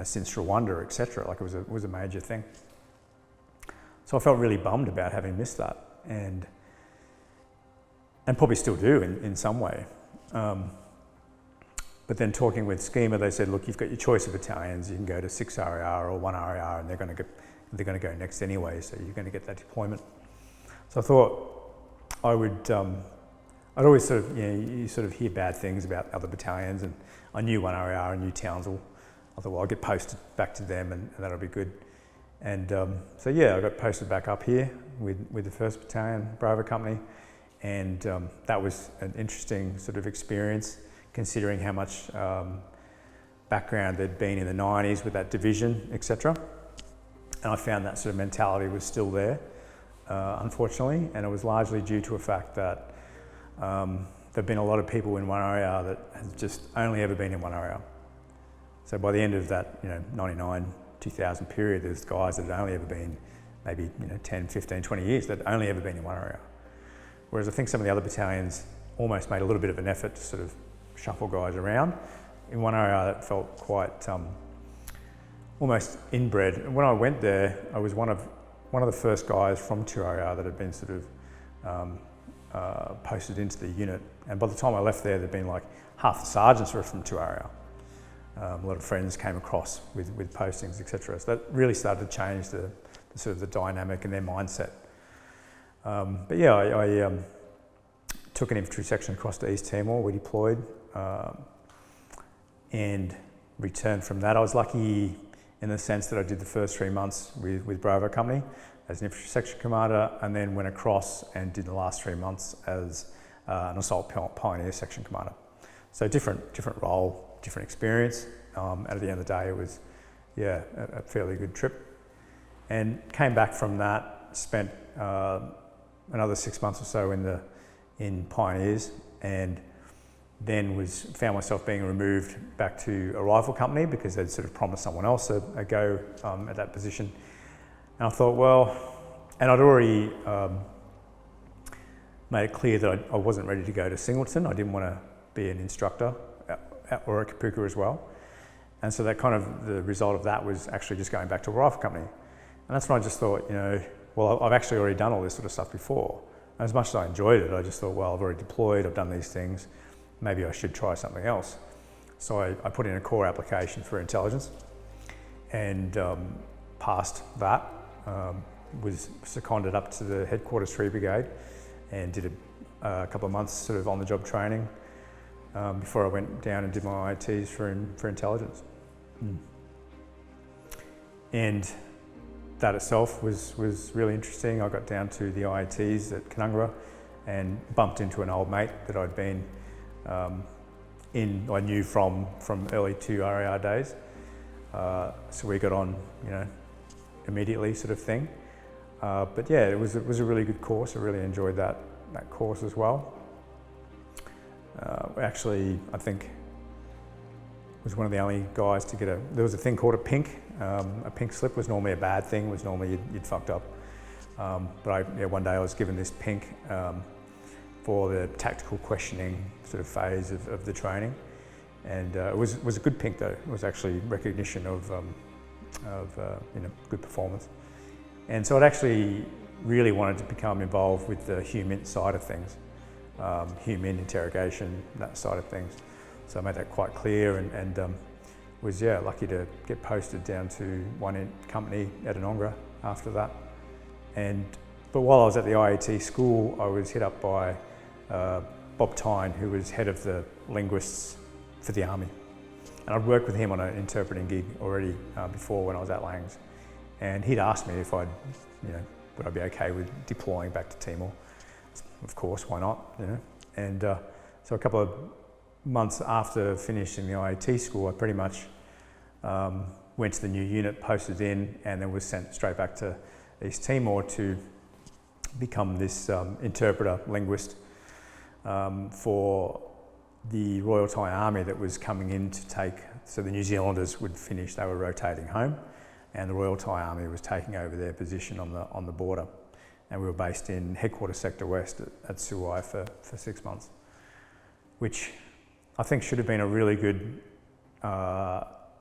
since Rwanda, etc. Like, it was a major thing. So I felt really bummed about having missed that, and probably still do in some way. But then talking with Schema, they said, look, you've got your choice of battalions. You can go to 6RAR or 1RAR, and they're going to go next anyway, so you're going to get that deployment. So I thought I would, I'd always sort of, you sort of hear bad things about other battalions, and I knew 1RAR, I knew Townsville. I thought, well, I'll get posted back to them, and that'll be good. And so yeah, I got posted back up here with the 1st Battalion Bravo Company, and that was an interesting sort of experience, considering how much background there'd been in the 90s with that division, etc. And I found that sort of mentality was still there, unfortunately, and it was largely due to a fact that there've been a lot of people in 1RAR that have just only ever been in 1RAR. So by the end of that, 99, 2000 period, there's guys that had only ever been maybe 10, 15, 20 years that had only ever been in 1RAR. Whereas I think some of the other battalions almost made a little bit of an effort to sort of shuffle guys around. In one area that felt quite almost inbred. And when I went there, I was one of the first guys from Timor that had been sort of posted into the unit. And by the time I left there, there'd been like half the sergeants were from Timor. A lot of friends came across with postings, etc. So that really started to change the sort of the dynamic and their mindset. But yeah, I took an infantry section across to East Timor. We deployed and returned from that. I was lucky in the sense that I did the first 3 months with Bravo Company as an infantry section commander, and then went across and did the last 3 months as an assault pioneer section commander. So different role, different experience. And at the end of the day, it was a fairly good trip. And came back from that, spent another 6 months or so in Pioneers, and then found myself being removed back to a rifle company because they'd sort of promised someone else a go at that position. And I thought, well, and I'd already made it clear that I wasn't ready to go to Singleton. I didn't want to be an instructor or a Kapuka as well. And so that kind of, the result of that was actually just going back to a rifle company. And that's when I just thought, well, I've actually already done all this sort of stuff before. And as much as I enjoyed it, I just thought, well, I've already deployed, I've done these things, maybe I should try something else. So I put in a core application for intelligence and passed that, was seconded up to the headquarters 3 Brigade and did a couple of months sort of on-the-job training before I went down and did my IETs for intelligence. And that itself was really interesting. I got down to the IETs at Canungra and bumped into an old mate that I'd been I knew from early 2 RAR days. So we got on, immediately sort of thing. But yeah, it was a really good course. I really enjoyed that course as well. Actually, I think was one of the only guys to get there was a thing called a pink. A pink slip was normally a bad thing, was normally you'd fucked up. But one day I was given this pink for the tactical questioning sort of phase of the training. And it was a good pink though. It was actually recognition of good performance. And so I'd actually really wanted to become involved with the human side of things, human interrogation, that side of things. So I made that quite clear and was lucky to get posted down to one company at Anongra after that. But while I was at the IET school, I was hit up by Bob Tyne, who was head of the linguists for the Army. And I'd worked with him on an interpreting gig already before when I was at Langs. And he'd asked me if would I be okay with deploying back to Timor. Of course, why not, And so a couple of months after finishing the IET school, I pretty much went to the new unit, posted in, and then was sent straight back to East Timor to become this interpreter, linguist for the Royal Thai Army that was coming in to take, so the New Zealanders would finish, they were rotating home, and the Royal Thai Army was taking over their position on the border. And we were based in Headquarters Sector West at Suai for 6 months, which I think should have been a really good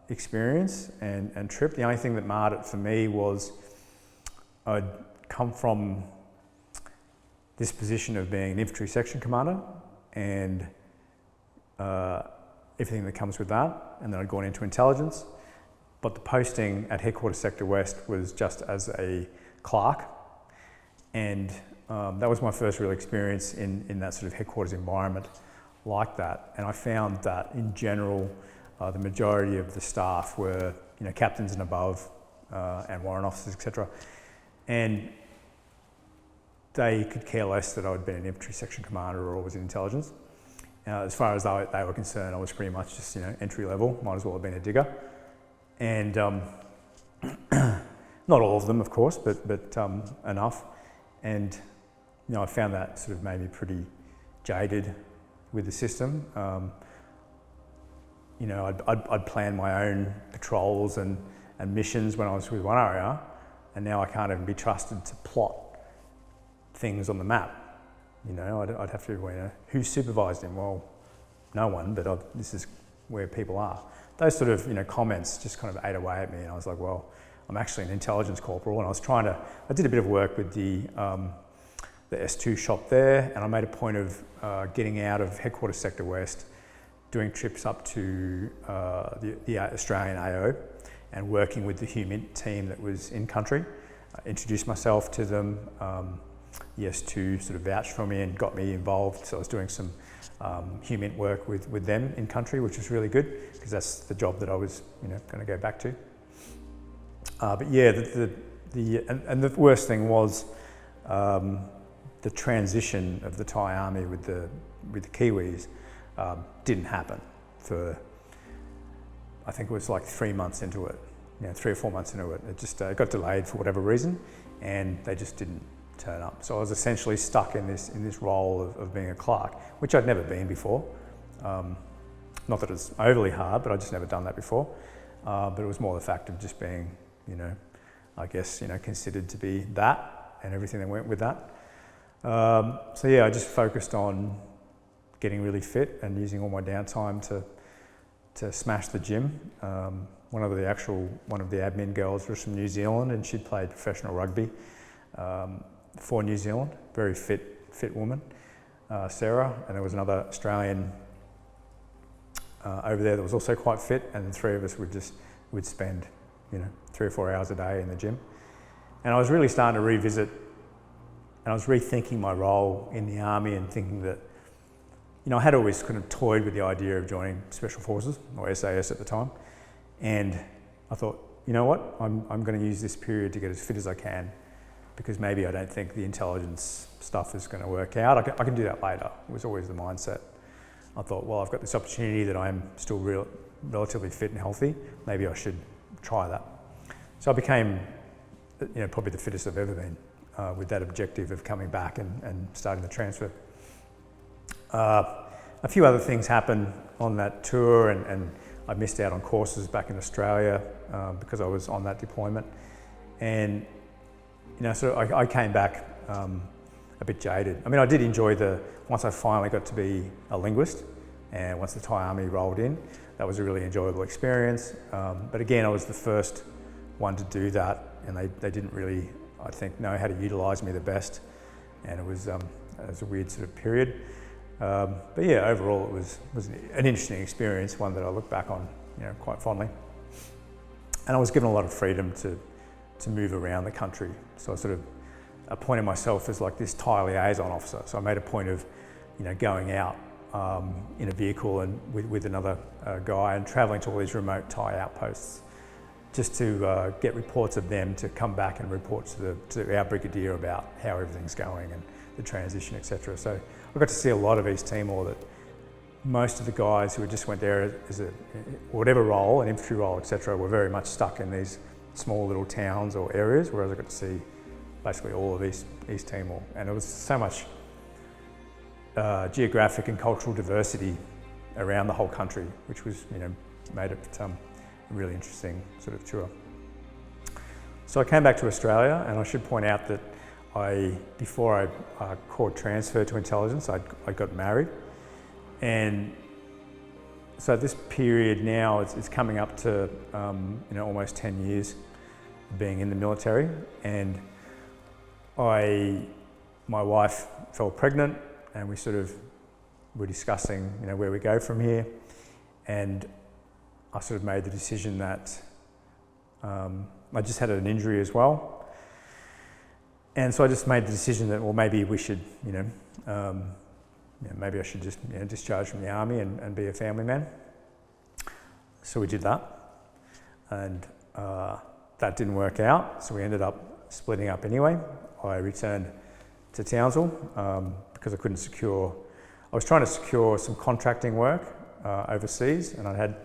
experience and trip. The only thing that marred it for me was I'd come from this position of being an infantry section commander and everything that comes with that, and then I'd gone into intelligence. But the posting at Headquarters Sector West was just as a clerk, and that was my first real experience in that sort of headquarters environment like that. And I found that in general, the majority of the staff were captains and above, and warrant officers, etc. And they could care less that I'd been an infantry section commander or was in intelligence. As far as they were concerned, I was pretty much just entry level. Might as well have been a digger. And not all of them, of course, but enough. And I found that sort of made me pretty jaded with the system. I'd plan my own patrols and missions when I was with one area, and now I can't even be trusted to plot things on the map You know, I'd have to, you know, who supervised him? Well, no one, but this is where people are. Those sort of, you know, comments just kind of ate away at me, and I was like, well, I'm actually an intelligence corporal, and I did a bit of work with the S2 shop there, and I made a point of getting out of Headquarters Sector West, doing trips up to the Australian AO, and working with the HUMINT team that was in country. I introduced myself to them. The S2 sort of vouched for me and got me involved, so I was doing some HUMINT work with them in country, which was really good because that's the job that I was, you know, going to go back to. But yeah, the worst thing was the transition of the Thai army with the Kiwis didn't happen for, I think it was like 3 months into it, you know, 3 or 4 months into it. It just got delayed for whatever reason, and they just didn't turn up. So I was essentially stuck in this role of being a clerk, which I'd never been before. Not that it's overly hard, but I'd just never done that before. But it was more the fact of just being, you know, I guess, you know, considered to be that and everything that went with that. So yeah, I just focused on getting really fit and using all my downtime to smash the gym. One of the admin girls was from New Zealand, and she'd played professional rugby for New Zealand. Very fit woman, Sarah, and there was another Australian over there that was also quite fit, and the three of us would spend, you know, 3 or 4 hours a day in the gym. And I was really starting to revisit, and I was rethinking my role in the army and thinking that, you know, I had always kind of toyed with the idea of joining Special Forces, or SAS at the time, and I thought, you know what, I'm going to use this period to get as fit as I can, because maybe I don't think the intelligence stuff is going to work out. I can do that later. It was always the mindset. I thought, well, I've got this opportunity that I'm still relatively fit and healthy. Maybe I should try that. So I became, you know, probably the fittest I've ever been with that objective of coming back and starting the transfer. A few other things happened on that tour, and I missed out on courses back in Australia because I was on that deployment. And, you know, so I came back a bit jaded. I mean, I did enjoy once I finally got to be a linguist, and once the Thai Army rolled in, that was a really enjoyable experience. But again, I was the first one to do that, and they didn't really, I think, know how to utilise me the best, and it was a weird sort of period. But yeah, overall it was an interesting experience, one that I look back on, you know, quite fondly. And I was given a lot of freedom to move around the country. So I sort of appointed myself as like this Thai liaison officer. So I made a point of, you know, going out in a vehicle and with another guy and travelling to all these remote Thai outposts, just to get reports of them to come back and report to our brigadier about how everything's going and the transition, etc. So I got to see a lot of East Timor that most of the guys who just went there as a whatever role, an infantry role, etc., were very much stuck in these small little towns or areas, whereas I got to see basically all of East Timor, and it was so much geographic and cultural diversity around the whole country, which was, you know, made it a really interesting sort of tour. So I came back to Australia, and I should point out that before I court transferred to intelligence, I got married, and so this period now it's coming up to you know, almost 10 years being in the military, and my wife fell pregnant, and we sort of were discussing, you know, where we go from here, and I sort of made the decision that I just had an injury as well. And so I just made the decision that, well, maybe we should, you know, maybe I should just, you know, discharge from the army and be a family man. So we did that, and that didn't work out. So we ended up splitting up anyway. I returned to Townsville because I couldn't I was trying to secure some contracting work overseas, and I had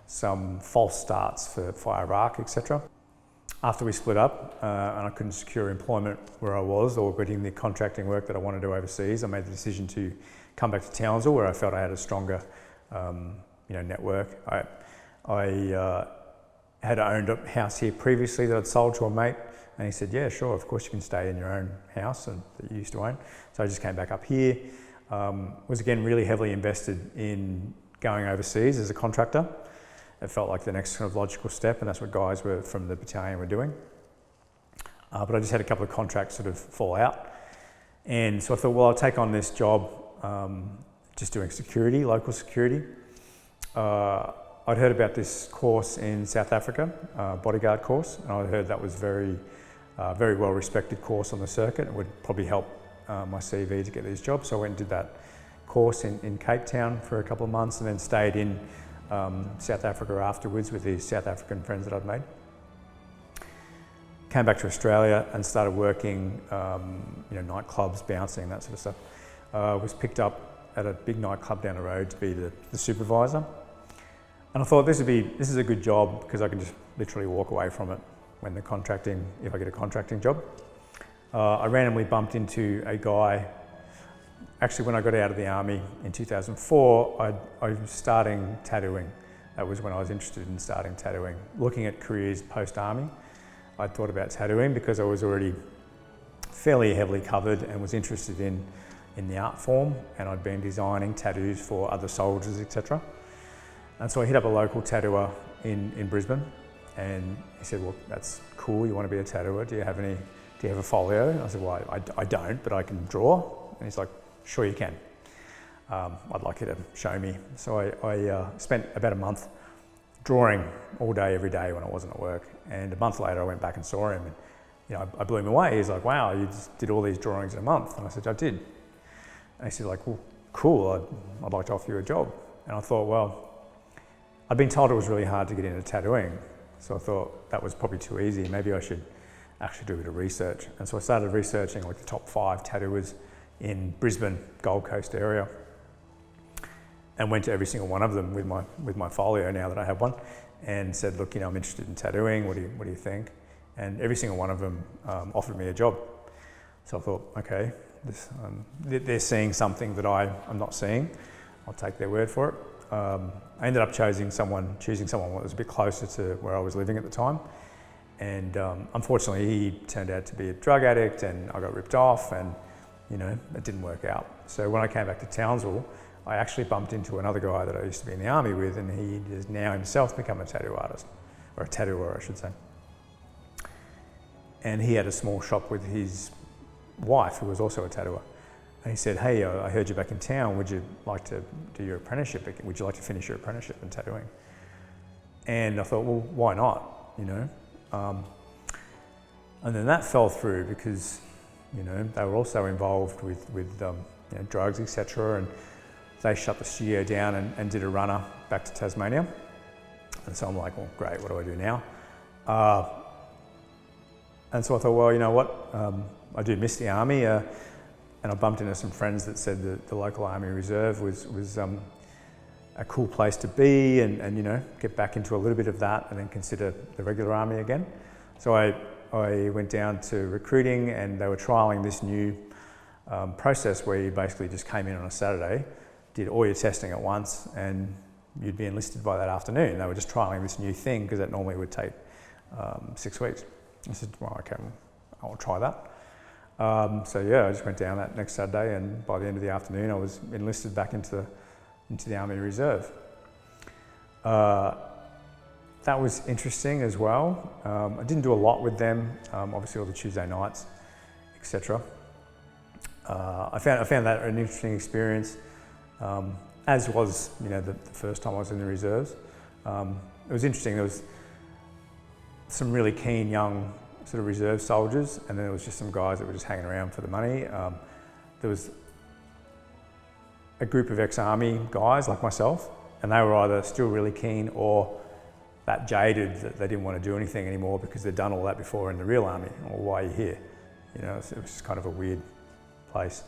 some false starts for Iraq, etc. After we split up and I couldn't secure employment where I was or getting the contracting work that I wanted to do overseas, I made the decision to come back to Townsville, where I felt I had a stronger, you know, network. I had owned a house here previously that I'd sold to a mate, and he said, yeah, sure, of course you can stay in your own house and that you used to own. So I just came back up here, was again really heavily invested in going overseas as a contractor. It felt like the next kind of logical step, and that's what guys were from the battalion were doing. But I just had a couple of contracts sort of fall out. And so I thought, well, I'll take on this job just doing security, local security. I'd heard about this course in South Africa, bodyguard course, and I heard that was very well respected course on the circuit. It would probably help my CV to get these jobs. So I went and did that course in Cape Town for a couple of months, and then stayed in South Africa afterwards with these South African friends that I'd made. Came back to Australia and started working, nightclubs, bouncing, that sort of stuff. Was picked up at a big nightclub down the road to be the supervisor. And I thought this is a good job because I can just literally walk away from it if I get a contracting job. I randomly bumped into a guy. Actually, when I got out of the army in 2004, I was starting tattooing. That was when I was interested in starting tattooing. Looking at careers post-army, I thought about tattooing because I was already fairly heavily covered and was interested in the art form, and I'd been designing tattoos for other soldiers, etc. And so I hit up a local tattooer in Brisbane, and he said, well, that's cool, you want to be a tattooer, do you have a folio? And I said, well, I don't, but I can draw. And he's like, sure you can. I'd like you to show me. So I spent about a month drawing all day, every day when I wasn't at work. And a month later I went back and saw him, and I blew him away. He's like, wow, you just did all these drawings in a month. And I said, I did. And he said, like, well, cool, I'd like to offer you a job. And I thought, well, I'd been told it was really hard to get into tattooing. So I thought that was probably too easy. Maybe I should actually do a bit of research. And so I started researching like the top 5 tattooers in Brisbane, Gold Coast area, and went to every single one of them with my folio now that I have one, and said, look, I'm interested in tattooing. What do you think? And every single one of them offered me a job. So I thought, okay, they're seeing something that I'm not seeing. I'll take their word for it. I ended up choosing someone that was a bit closer to where I was living at the time. And unfortunately, he turned out to be a drug addict, and I got ripped off, and it didn't work out. So when I came back to Townsville, I actually bumped into another guy that I used to be in the army with, and he has now himself become a tattoo artist, or a tattooer, I should say. And he had a small shop with his wife, who was also a tattooer. And he said, hey, I heard you back in town, would you like to do your apprenticeship? Would you like to finish your apprenticeship in tattooing? And I thought, well, why not, And then that fell through because, they were also involved with drugs, etc. And they shut the studio down and did a runner back to Tasmania. And so I'm like, well, great, what do I do now? And so I thought, well, you know what? I do miss the army. And I bumped into some friends that said that the local Army Reserve was a cool place to be, and get back into a little bit of that, and then consider the regular army again. So I went down to recruiting, and they were trialling this new process where you basically just came in on a Saturday, did all your testing at once, and you'd be enlisted by that afternoon. They were just trialling this new thing because that normally would take 6 weeks. I said, well, okay, I'll try that. So yeah, I just went down that next Saturday, and by the end of the afternoon, I was enlisted back into the Army Reserve. That was interesting as well. I didn't do a lot with them, obviously all the Tuesday nights, etc. I found that an interesting experience, as was the first time I was in the reserves. It was interesting. There was some really keen young sort of reserve soldiers, and then there was just some guys that were just hanging around for the money. There was a group of ex-army guys like myself, and they were either still really keen or that jaded that they didn't want to do anything anymore because they'd done all that before in the real army. Or why are you here? It was just kind of a weird place.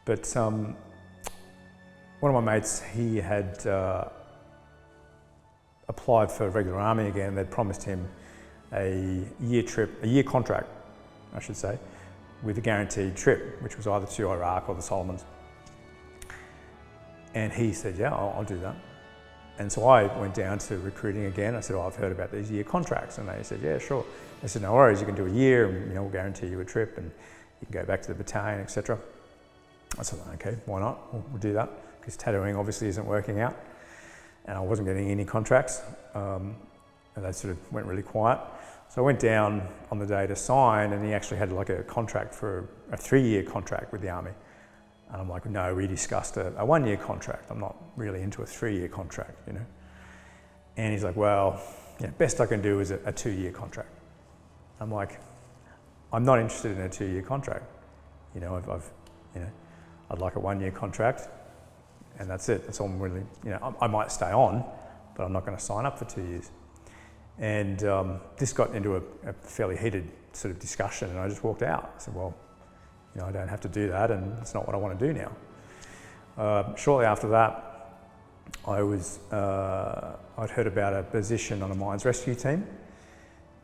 But one of my mates, he had applied for regular army again. They'd promised him a year contract, I should say, with a guaranteed trip, which was either to Iraq or the Solomons. And he said, yeah, I'll do that. And so I went down to recruiting again. I said, I've heard about these year contracts. And they said, yeah, sure. They said, no worries, you can do a year and we'll guarantee you a trip and you can go back to the battalion, etc. I said, okay, why not? We'll do that, because tattooing obviously isn't working out. And I wasn't getting any contracts. And they sort of went really quiet. So I went down on the day to sign, and he actually had like a contract for a 3-year contract with the Army. And I'm like, no, we discussed a 1-year contract. I'm not really into a 3-year contract, you know. And he's like, well, best I can do is a 2-year contract. I'm like, I'm not interested in a 2-year contract. You know, I'd like a 1-year contract, and that's it. That's all I'm really, I might stay on, but I'm not going to sign up for 2 years. And this got into a fairly heated sort of discussion, and I just walked out. I said, well, I don't have to do that, and it's not what I want to do now. Shortly after that, I'd heard about a position on a mines rescue team,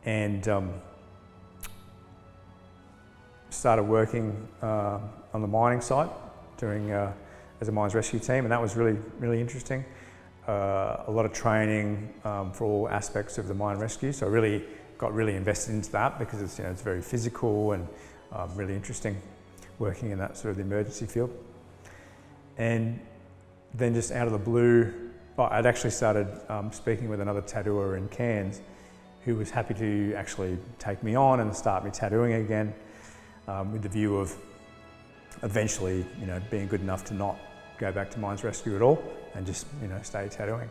and started working on the mining site as a mines rescue team, and that was really, really interesting. A lot of training for all aspects of the mine rescue, so I really got invested into that, because it's very physical and really interesting, working in that sort of the emergency field. And then just out of the blue, I'd actually started speaking with another tattooer in Cairns who was happy to actually take me on and start me tattooing again, with the view of eventually being good enough to not go back to mines rescue at all and just stay tattooing.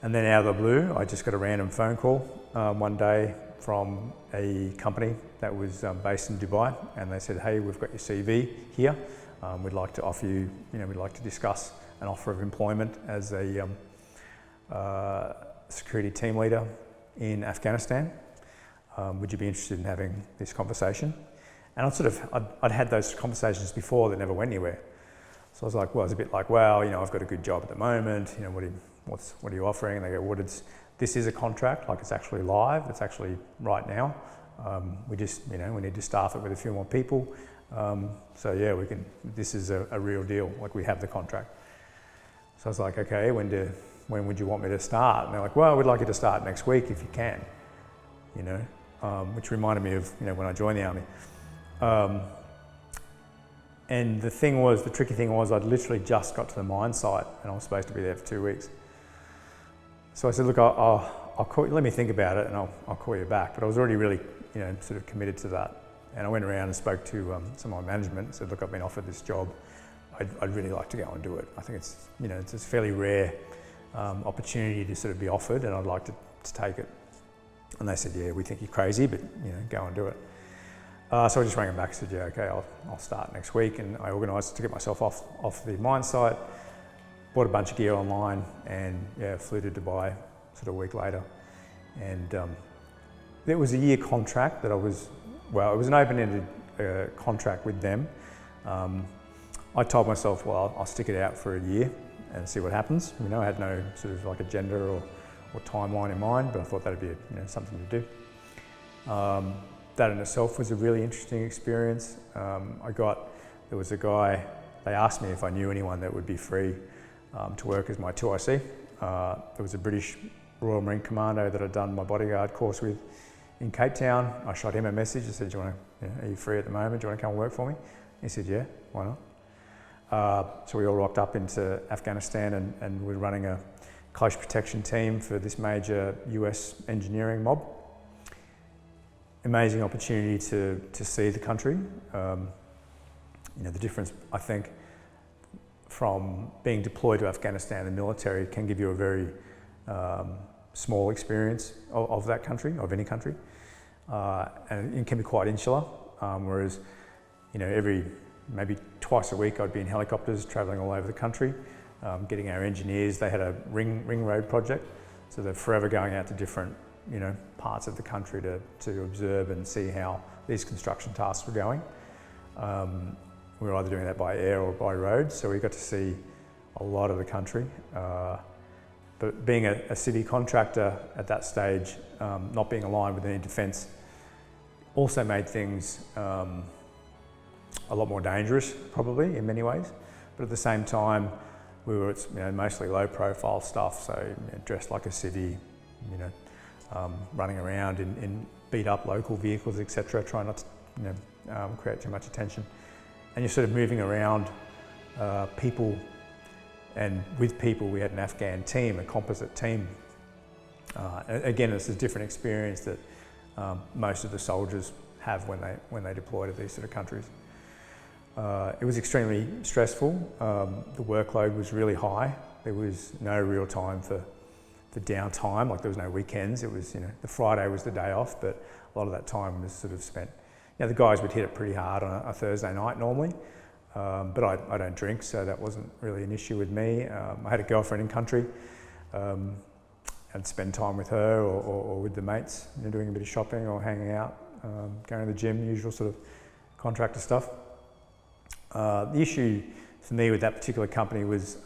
And then out of the blue, I just got a random phone call one day from a company that was based in Dubai, and they said, hey, we've got your CV here. We'd like to offer you, we'd like to discuss an offer of employment as a security team leader in Afghanistan. Would you be interested in having this conversation? And I'd had those conversations before that never went anywhere. So I was like, well, it's a bit like, well, I've got a good job at the moment. What are you offering? And they go, well, this is a contract, like it's actually live. It's actually right now. We just, we need to staff it with a few more people. So yeah, this is a real deal. Like, we have the contract. So I was like, okay, when would you want me to start? And they're like, well, we'd like you to start next week if you can, which reminded me of, when I joined the Army. And the tricky thing was I'd literally just got to the mine site and I was supposed to be there for 2 weeks. So I said, look, I'll call you, let me think about it, and I'll call you back. But I was already really, sort of committed to that. And I went around and spoke to some of my management and said, look, I've been offered this job. I'd really like to go and do it. I think it's, it's a fairly rare opportunity to sort of be offered, and I'd like to take it. And they said, yeah, we think you're crazy, but go and do it. So I just rang them back and said, yeah, okay, I'll start next week. And I organised to get myself off the mine site, bought a bunch of gear online, and flew to Dubai sort of a week later. And it was a year contract that it was an open-ended contract with them. I told myself, well, I'll stick it out for a year and see what happens. I had no sort of like agenda or timeline in mind, but I thought that'd be something to do. That in itself was a really interesting experience. There was a guy, they asked me if I knew anyone that would be free to work as my 2IC. There was a British Royal Marine Commando that I'd done my bodyguard course with in Cape Town. I shot him a message. I said, are you free at the moment? Do you want to come and work for me? He said, yeah, why not? So we all rocked up into Afghanistan, and we're running a close protection team for this major US engineering mob. Amazing opportunity to see the country. The difference, I think, from being deployed to Afghanistan, the military can give you a very small experience of that country, of any country, and it can be quite insular. Whereas, maybe twice a week I'd be in helicopters travelling all over the country, getting our engineers. They had a ring road project, so they're forever going out to different parts of the country to observe and see how these construction tasks were going. We were either doing that by air or by road, so we got to see a lot of the country. But being a city contractor at that stage, not being aligned with any defence, also made things a lot more dangerous, probably, in many ways. But at the same time, we were mostly low profile stuff, so dressed like a civvy, running around in beat up local vehicles, etc., trying not to create too much attention. And you're sort of moving around people, and with people we had an Afghan team, a composite team. Again, it's a different experience that most of the soldiers have when they deploy to these sort of countries. It was extremely stressful. The workload was really high. There was no real time for downtime, like there was no weekends. It was, the Friday was the day off, but a lot of that time was sort of spent, the guys would hit it pretty hard on a Thursday night normally, but I don't drink, so that wasn't really an issue with me. I had a girlfriend in country. I'd spend time with her or with the mates, doing a bit of shopping or hanging out, going to the gym, usual sort of contractor stuff. The issue for me with that particular company was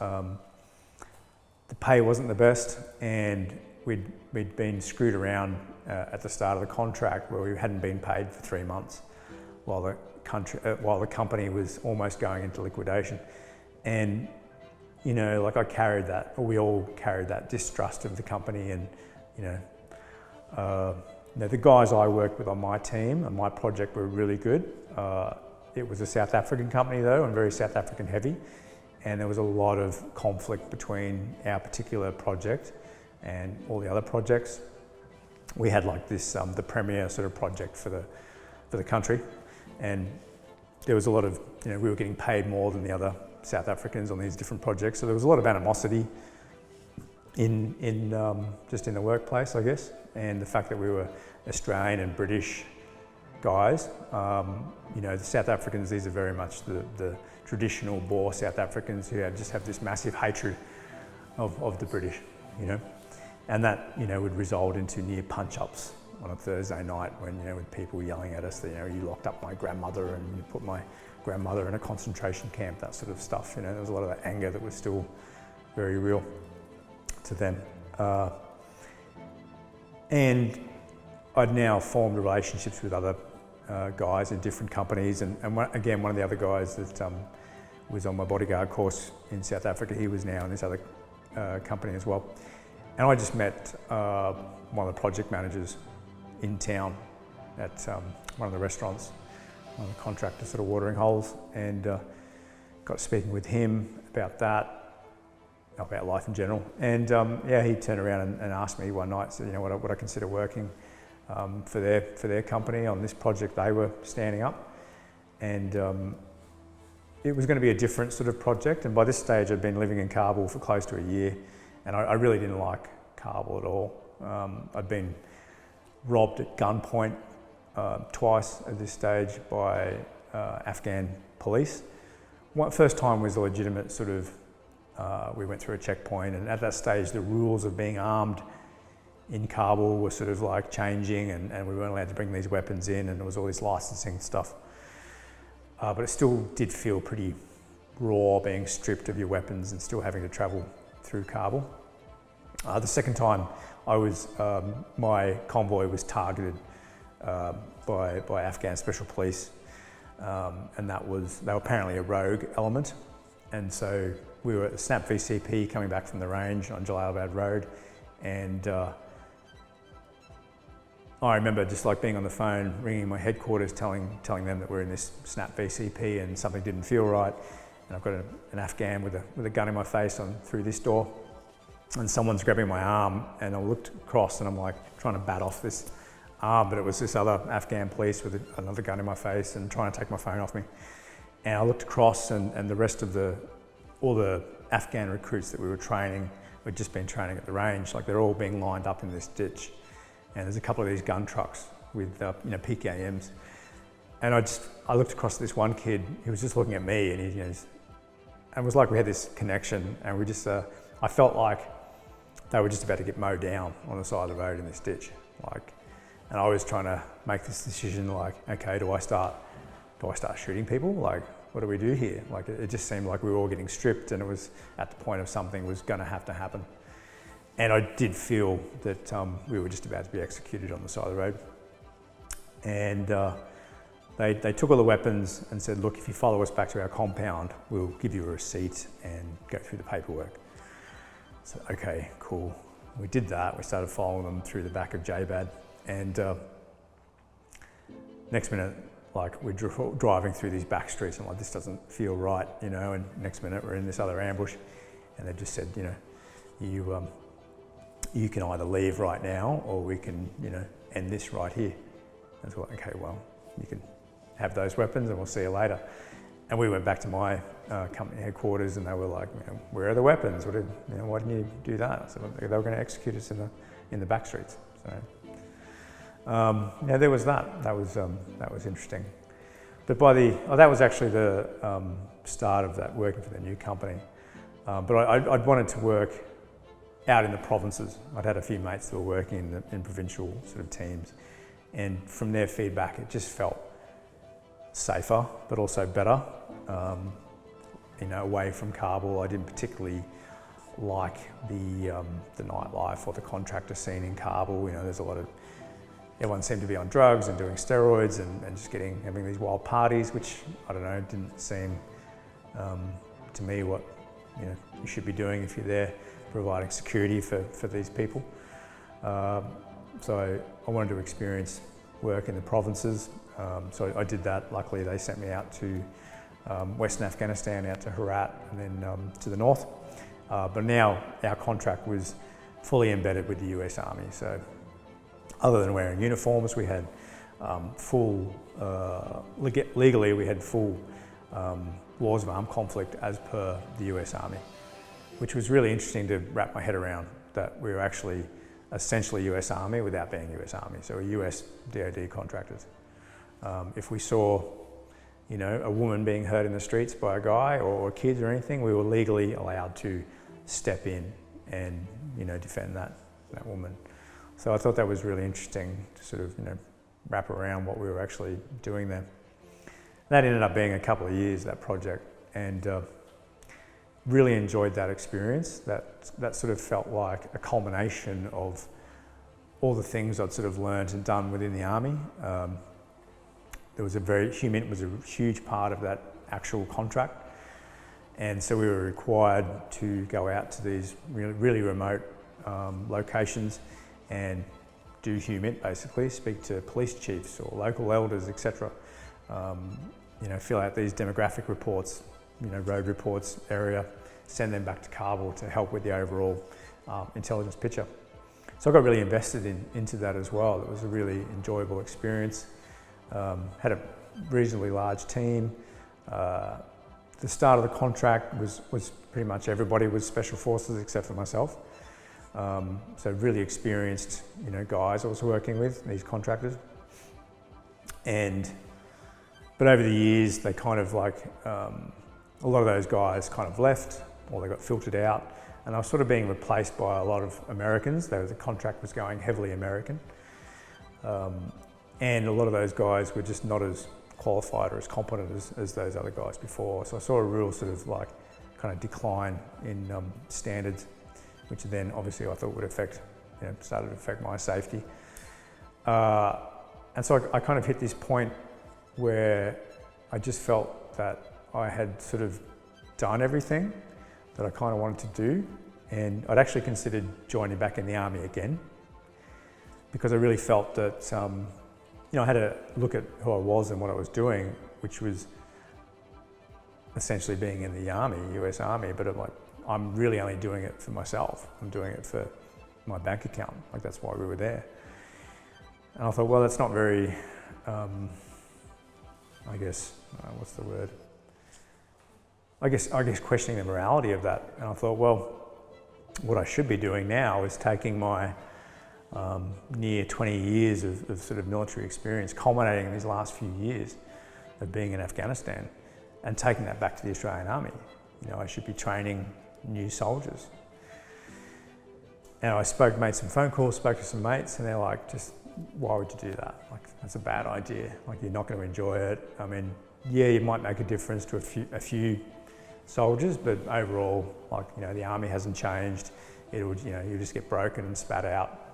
the pay wasn't the best, and we'd been screwed around at the start of the contract where we hadn't been paid for 3 months while the company was almost going into liquidation. And I carried that, or we all carried that distrust of the company, and the guys I worked with on my team and my project were really good. It was a South African company though, and very South African heavy, and there was a lot of conflict between our particular project and all the other projects. We had like this, the premier sort of project for the country, and there was a lot of, we were getting paid more than the other South Africans on these different projects, so there was a lot of animosity in just in the workplace, I guess, and the fact that we were Australian and British guys. The South Africans, these are very much the traditional Boer South Africans who just have this massive hatred of the British, and that would result into near punch-ups on a Thursday night when with people yelling at us that you locked up my grandmother and you put my grandmother in a concentration camp, that sort of stuff. There was a lot of that anger that was still very real to them. And I'd now formed relationships with other guys in different companies, and again, one of the other guys that was on my bodyguard course in South Africa, he was now in this other company as well. And I just met one of the project managers in town at one of the restaurants, one of the contractor sort of watering holes, and got speaking with him about that, about life in general. And he turned around and asked me one night, said, would I consider working for their company on this project they were standing up. And it was going to be a different sort of project, and by this stage I'd been living in Kabul for close to a year, and I really didn't like Kabul at all. I'd been robbed at gunpoint twice at this stage by Afghan police. First time was a legitimate sort of, we went through a checkpoint, and at that stage the rules of being armed in Kabul were sort of like changing, and we weren't allowed to bring these weapons in, and there was all this licensing stuff. But it still did feel pretty raw, being stripped of your weapons and still having to travel through Kabul. The second time I was, my convoy was targeted by Afghan special police, and they were apparently a rogue element. And so we were at the Snap VCP coming back from the range on Jalalabad Road, and I remember just like being on the phone, ringing my headquarters, telling them that we're in this Snap VCP and something didn't feel right. And I've got an Afghan with a gun in my face through this door, and someone's grabbing my arm, and I looked across and I'm like trying to bat off this arm, but it was this other Afghan police with another gun in my face and trying to take my phone off me. And I looked across, and the rest of all the Afghan recruits that we were training, we'd just been training at the range, like they're all being lined up in this ditch. And there's a couple of these gun trucks with PKMs, and I looked across at this one kid. He was just looking at me, and and it was like we had this connection, and we just I felt like they were just about to get mowed down on the side of the road in this ditch, and I was trying to make this decision, like, okay, do I start shooting people? Like, what do we do here? Like, it just seemed like we were all getting stripped, and it was at the point of something was going to have to happen. And I did feel that we were just about to be executed on the side of the road. And the they took all the weapons and said, look, if you follow us back to our compound, we'll give you a receipt and go through the paperwork. So, okay, cool. We did that. We started following them through the back of JBAD, and next minute, like, we're driving through these back streets, and like, this doesn't feel right, you know, and next minute we're in this other ambush, and they just said, you know, you can either leave right now, or we can, you know, end this right here. And so, okay, well, you can have those weapons and we'll see you later. And we went back to my company headquarters, and they were like, you know, where are the weapons? Why didn't you do that? So they were going to execute us in the back streets. So yeah, there was that. That was interesting. But that was actually the start of that, working for the new company. But I'd wanted to work out in the provinces. I'd had a few mates that were working in provincial sort of teams, and from their feedback, it just felt safer, but also better. You know, away from Kabul. I didn't particularly like the nightlife or the contractor scene in Kabul. You know, there's a lot of, everyone seemed to be on drugs and doing steroids and just having these wild parties, which, I don't know, didn't seem to me what, you know, you should be doing if you're there providing security for these people. So I wanted to experience work in the provinces. So I did that. Luckily, they sent me out to Western Afghanistan, out to Herat, and then to the north. But now our contract was fully embedded with the US Army. So other than wearing uniforms, we had legally we had full laws of armed conflict as per the US Army, which was really interesting to wrap my head around, that we were actually essentially US Army without being US Army. So we're US DoD contractors. If we saw, you know, a woman being hurt in the streets by a guy or kids or anything, we were legally allowed to step in and, you know, defend that woman. So I thought that was really interesting to sort of, you know, wrap around what we were actually doing there. That ended up being a couple of years, that project, and really enjoyed that experience. That sort of felt like a culmination of all the things I'd sort of learned and done within the Army. There was HUMINT was a huge part of that actual contract. And so we were required to go out to these really remote locations and do HUMINT, basically, speak to police chiefs or local elders, etc. You know, fill out these demographic reports, you know, road reports, area, send them back to Kabul to help with the overall intelligence picture. So I got really invested into that as well. It was a really enjoyable experience. Had a reasonably large team. The start of the contract was pretty much everybody was special forces except for myself. So really experienced, you know, guys I was working with, these contractors. But over the years, they kind of like, a lot of those guys kind of left, or they got filtered out, and I was sort of being replaced by a lot of Americans. The contract was going heavily American. And a lot of those guys were just not as qualified or as competent as those other guys before. So I saw a real sort of like kind of decline in standards, which then obviously I thought would affect, you know, started to affect my safety. And so I kind of hit this point where I just felt that I had sort of done everything that I kind of wanted to do. And I'd actually considered joining back in the Army again, because I really felt that, you know, I had to look at who I was and what I was doing, which was essentially being in the Army, US Army, but I'm really only doing it for myself. I'm doing it for my bank account. Like, that's why we were there. And I thought, well, that's not very, I guess, what's the word? I guess questioning the morality of that. And I thought, well, what I should be doing now is taking my near 20 years of sort of military experience, culminating in these last few years of being in Afghanistan, and taking that back to the Australian Army. You know, I should be training new soldiers. And I made some phone calls, spoke to some mates, and they're like, just, why would you do that? Like, that's a bad idea. Like, you're not going to enjoy it. I mean, yeah, you might make a difference to a few soldiers, but overall, like, you know, the Army hasn't changed. It would, you know, you just get broken and spat out.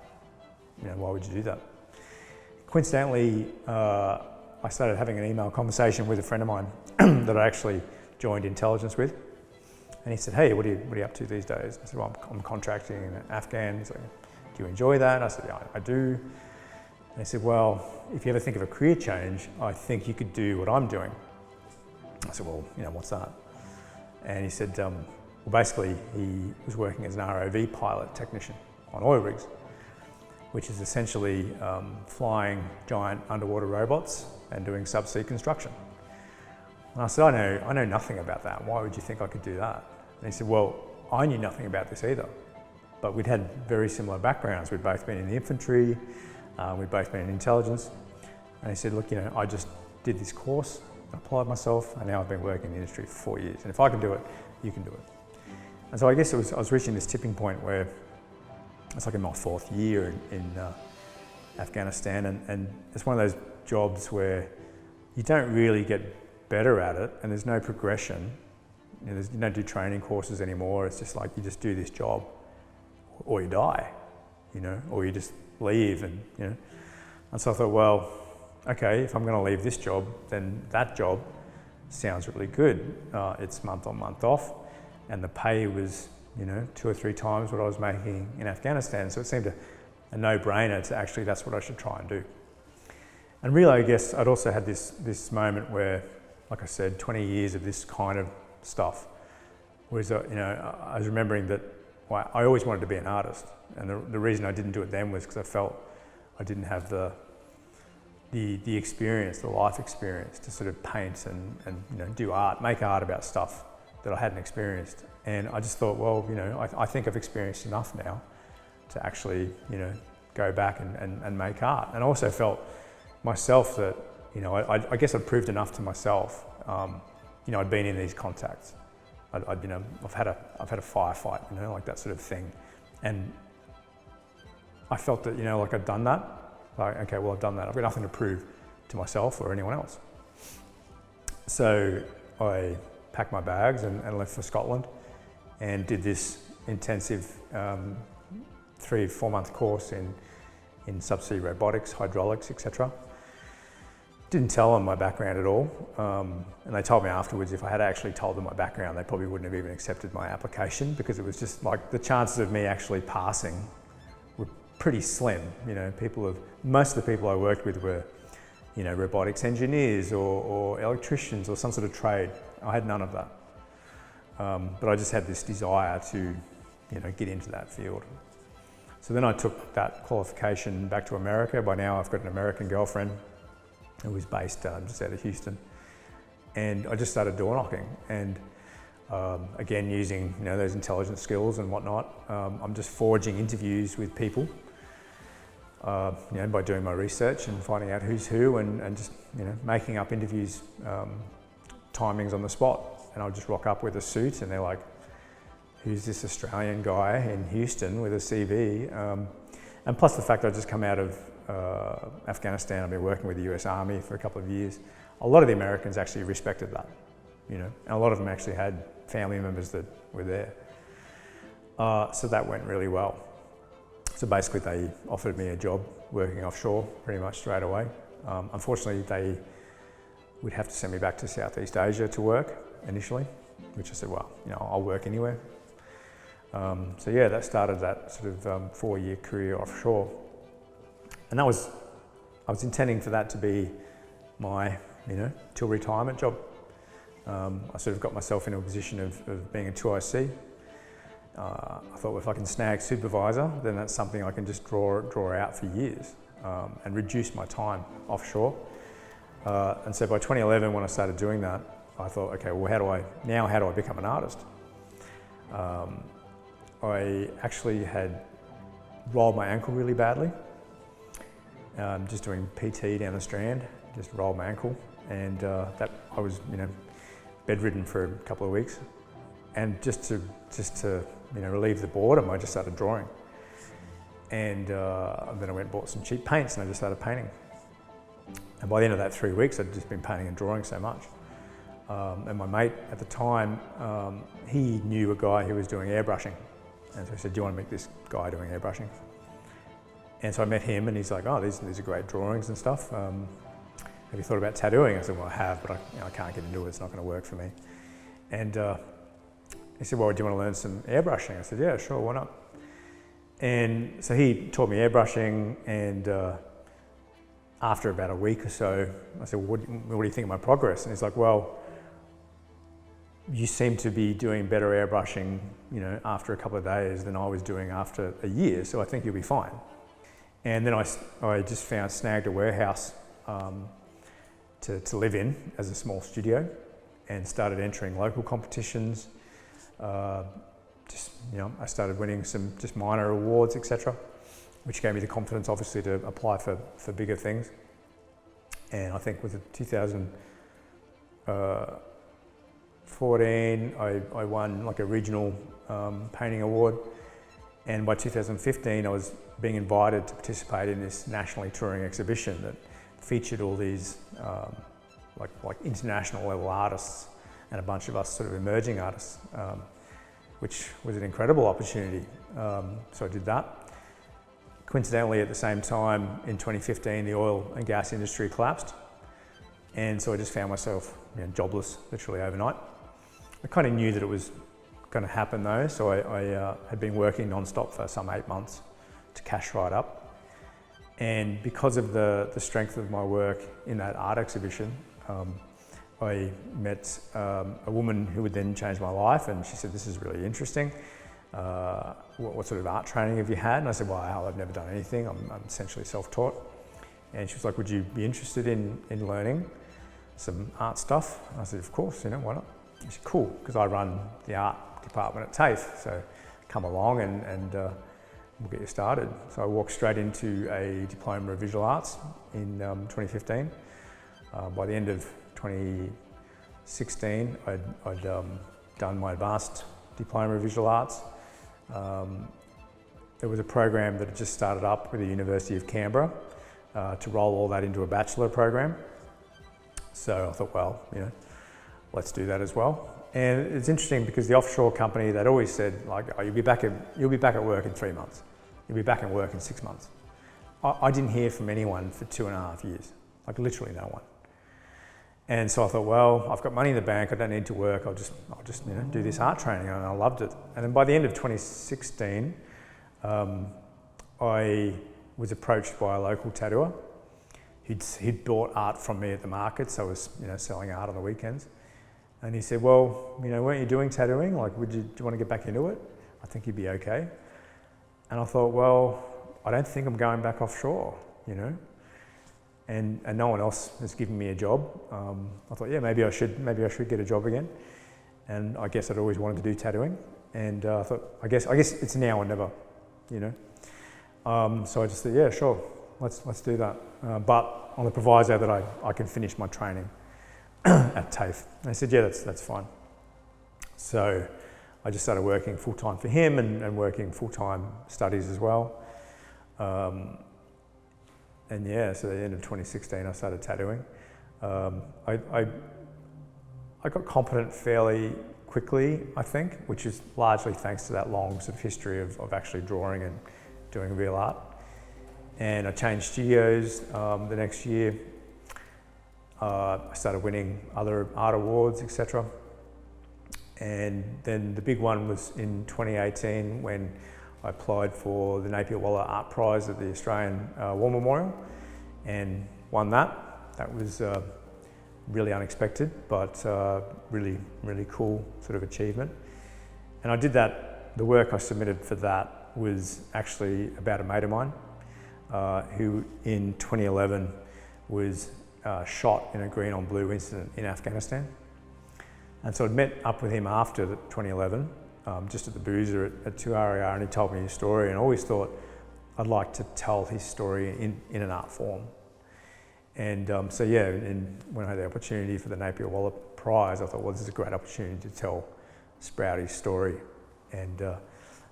You know, why would you do that? Coincidentally, I started having an email conversation with a friend of mine that I actually joined intelligence with. And he said, hey, what are you up to these days? I said, well, I'm contracting in Afghan. He's like, do you enjoy that? I said, yeah, I do. And he said, well, if you ever think of a career change, I think you could do what I'm doing. I said, well, what's that? And he said, well, basically, he was working as an ROV pilot technician on oil rigs, which is essentially flying giant underwater robots and doing subsea construction. And I said, I know nothing about that. Why would you think I could do that? And he said, well, I knew nothing about this either, but we'd had very similar backgrounds. We'd both been in the infantry, we'd both been in intelligence. And he said, look, I just did this course, applied myself, and now I've been working in the industry for 4 years. And if I can do it, you can do it. And so I guess I was reaching this tipping point where it's like in my 4th year in Afghanistan, and it's one of those jobs where you don't really get better at it, and there's no progression. You don't do training courses anymore. It's just like you just do this job, or you die, or you just leave, and And so I thought, well, okay, if I'm going to leave this job, then that job sounds really good. It's month on, month off, and the pay was 2 or 3 times what I was making in Afghanistan. So it seemed a no-brainer to actually, that's what I should try and do. And really, I guess I'd also had this moment where, like I said, 20 years of this kind of stuff was, I was remembering that I always wanted to be an artist. And the reason I didn't do it then was because I felt I didn't have the experience, the life experience to sort of paint and do art, make art about stuff that I hadn't experienced. And I just thought, well, I think I've experienced enough now to actually, go back and make art. And I also felt myself that, I guess I'd proved enough to myself. I'd been in these contacts. I've had a firefight, like that sort of thing. And I felt that, like I'd done that. Like, okay, well, I've done that. I've got nothing to prove to myself or anyone else. So I packed my bags and left for Scotland and did this intensive 3-4 month course in subsea robotics, hydraulics, etc. Didn't tell them my background at all. And they told me afterwards if I had actually told them my background, they probably wouldn't have even accepted my application, because it was just like the chances of me actually passing were pretty slim. Most of the people I worked with were, robotics engineers or electricians or some sort of trade. I had none of that. But I just had this desire to, get into that field. So then I took that qualification back to America. By now I've got an American girlfriend who was based just out of Houston. And I just started door knocking. And again, using those intelligence skills and whatnot, I'm just forging interviews with people. By doing my research and finding out who's who, and just making up interviews, timings on the spot. And I'll just rock up with a suit, and they're like, "Who's this Australian guy in Houston with a CV?" And plus the fact I just come out of Afghanistan. I've been working with the US Army for a couple of years. A lot of the Americans actually respected that, and a lot of them actually had family members that were there. So that went really well. So basically they offered me a job working offshore pretty much straight away. Unfortunately, they would have to send me back to Southeast Asia to work initially, which I said, well, I'll work anywhere. So yeah, that started that sort of 4-year career offshore. And I was intending for that to be my, till retirement job. I sort of got myself into a position of being a 2IC. I thought, well, if I can snag supervisor, then that's something I can just draw out for years and reduce my time offshore. And so by 2011, when I started doing that, I thought, okay, well, how do I become an artist? I actually had rolled my ankle really badly, just doing PT down the Strand, just rolled my ankle, and that I was, bedridden for a couple of weeks. And just to relieve the boredom, I just started drawing. And then I went and bought some cheap paints, and I just started painting. And by the end of that 3 weeks, I'd just been painting and drawing so much. And my mate at the time, he knew a guy who was doing airbrushing. And so he said, do you want to meet this guy doing airbrushing? And so I met him, and he's like, oh, these are great drawings and stuff. have you thought about tattooing? I said, well, I have, but I can't get into it. It's not going to work for me. And he said, well, do you want to learn some airbrushing? I said, yeah, sure, why not? And so he taught me airbrushing, and after about a week or so, I said, well, what do you think of my progress? And he's like, well, you seem to be doing better airbrushing, after a couple of days than I was doing after a year, so I think you'll be fine. And then I just snagged a warehouse to live in as a small studio, and started entering local competitions. I started winning some just minor awards, etc., which gave me the confidence, obviously, to apply for bigger things. And I think with the 2014, I won like a regional painting award. And by 2015, I was being invited to participate in this nationally touring exhibition that featured all these like international level artists and a bunch of us sort of emerging artists, which was an incredible opportunity. So I did that. Coincidentally, at the same time, in 2015, the oil and gas industry collapsed. And so I just found myself jobless literally overnight. I kind of knew that it was going to happen though, so I had been working non-stop for some 8 months to cash right up. And because of the strength of my work in that art exhibition, I met a woman who would then change my life, and she said, this is really interesting. What sort of art training have you had? And I said, well, I've never done anything. I'm essentially self-taught. And she was like, would you be interested in learning some art stuff? And I said, of course, why not? She said, cool, because I run the art department at TAFE, so come along and we'll get you started. So I walked straight into a diploma of visual arts in 2015. By the end of 2016, I'd done my advanced diploma of visual arts. There was a program that had just started up with the University of Canberra to roll all that into a bachelor program. So I thought, well, let's do that as well. And it's interesting because the offshore company, they'd always said, like, oh, you'll be back at work in 3 months. You'll be back at work in 6 months. I didn't hear from anyone for 2.5 years, like literally no one. And so I thought, well, I've got money in the bank. I don't need to work. I'll just do this art training, and I loved it. And then by the end of 2016, I was approached by a local tattooer. He'd bought art from me at the market, so I was selling art on the weekends. And he said, well, weren't you doing tattooing? Like, do you want to get back into it? I think you'd be okay. And I thought, well, I don't think I'm going back offshore, And no one else has given me a job. I thought, yeah, maybe I should get a job again. And I guess I'd always wanted to do tattooing. And I thought, I guess it's now or never, So I just said, yeah, sure, let's do that. But on the proviso that I can finish my training at TAFE. And I said, yeah, that's fine. So I just started working full-time for him and working full-time studies as well. And yeah, so at the end of 2016, I started tattooing. I got competent fairly quickly, I think, which is largely thanks to that long sort of history of actually drawing and doing real art. And I changed studios the next year. I started winning other art awards, etc. And then the big one was in 2018 when I applied for the Napier Waller Art Prize at the Australian War Memorial and won that. That was really unexpected, but really, really cool sort of achievement. And I did that, the work I submitted for that was actually about a mate of mine who in 2011 was shot in a green on blue incident in Afghanistan. And so I'd met up with him after 2011, just at the Boozer at 2RER, and he told me his story, and I always thought I'd like to tell his story in an art form. And so yeah, when I had the opportunity for the Napier Waller Prize, I thought, well, this is a great opportunity to tell Sprouty's story. And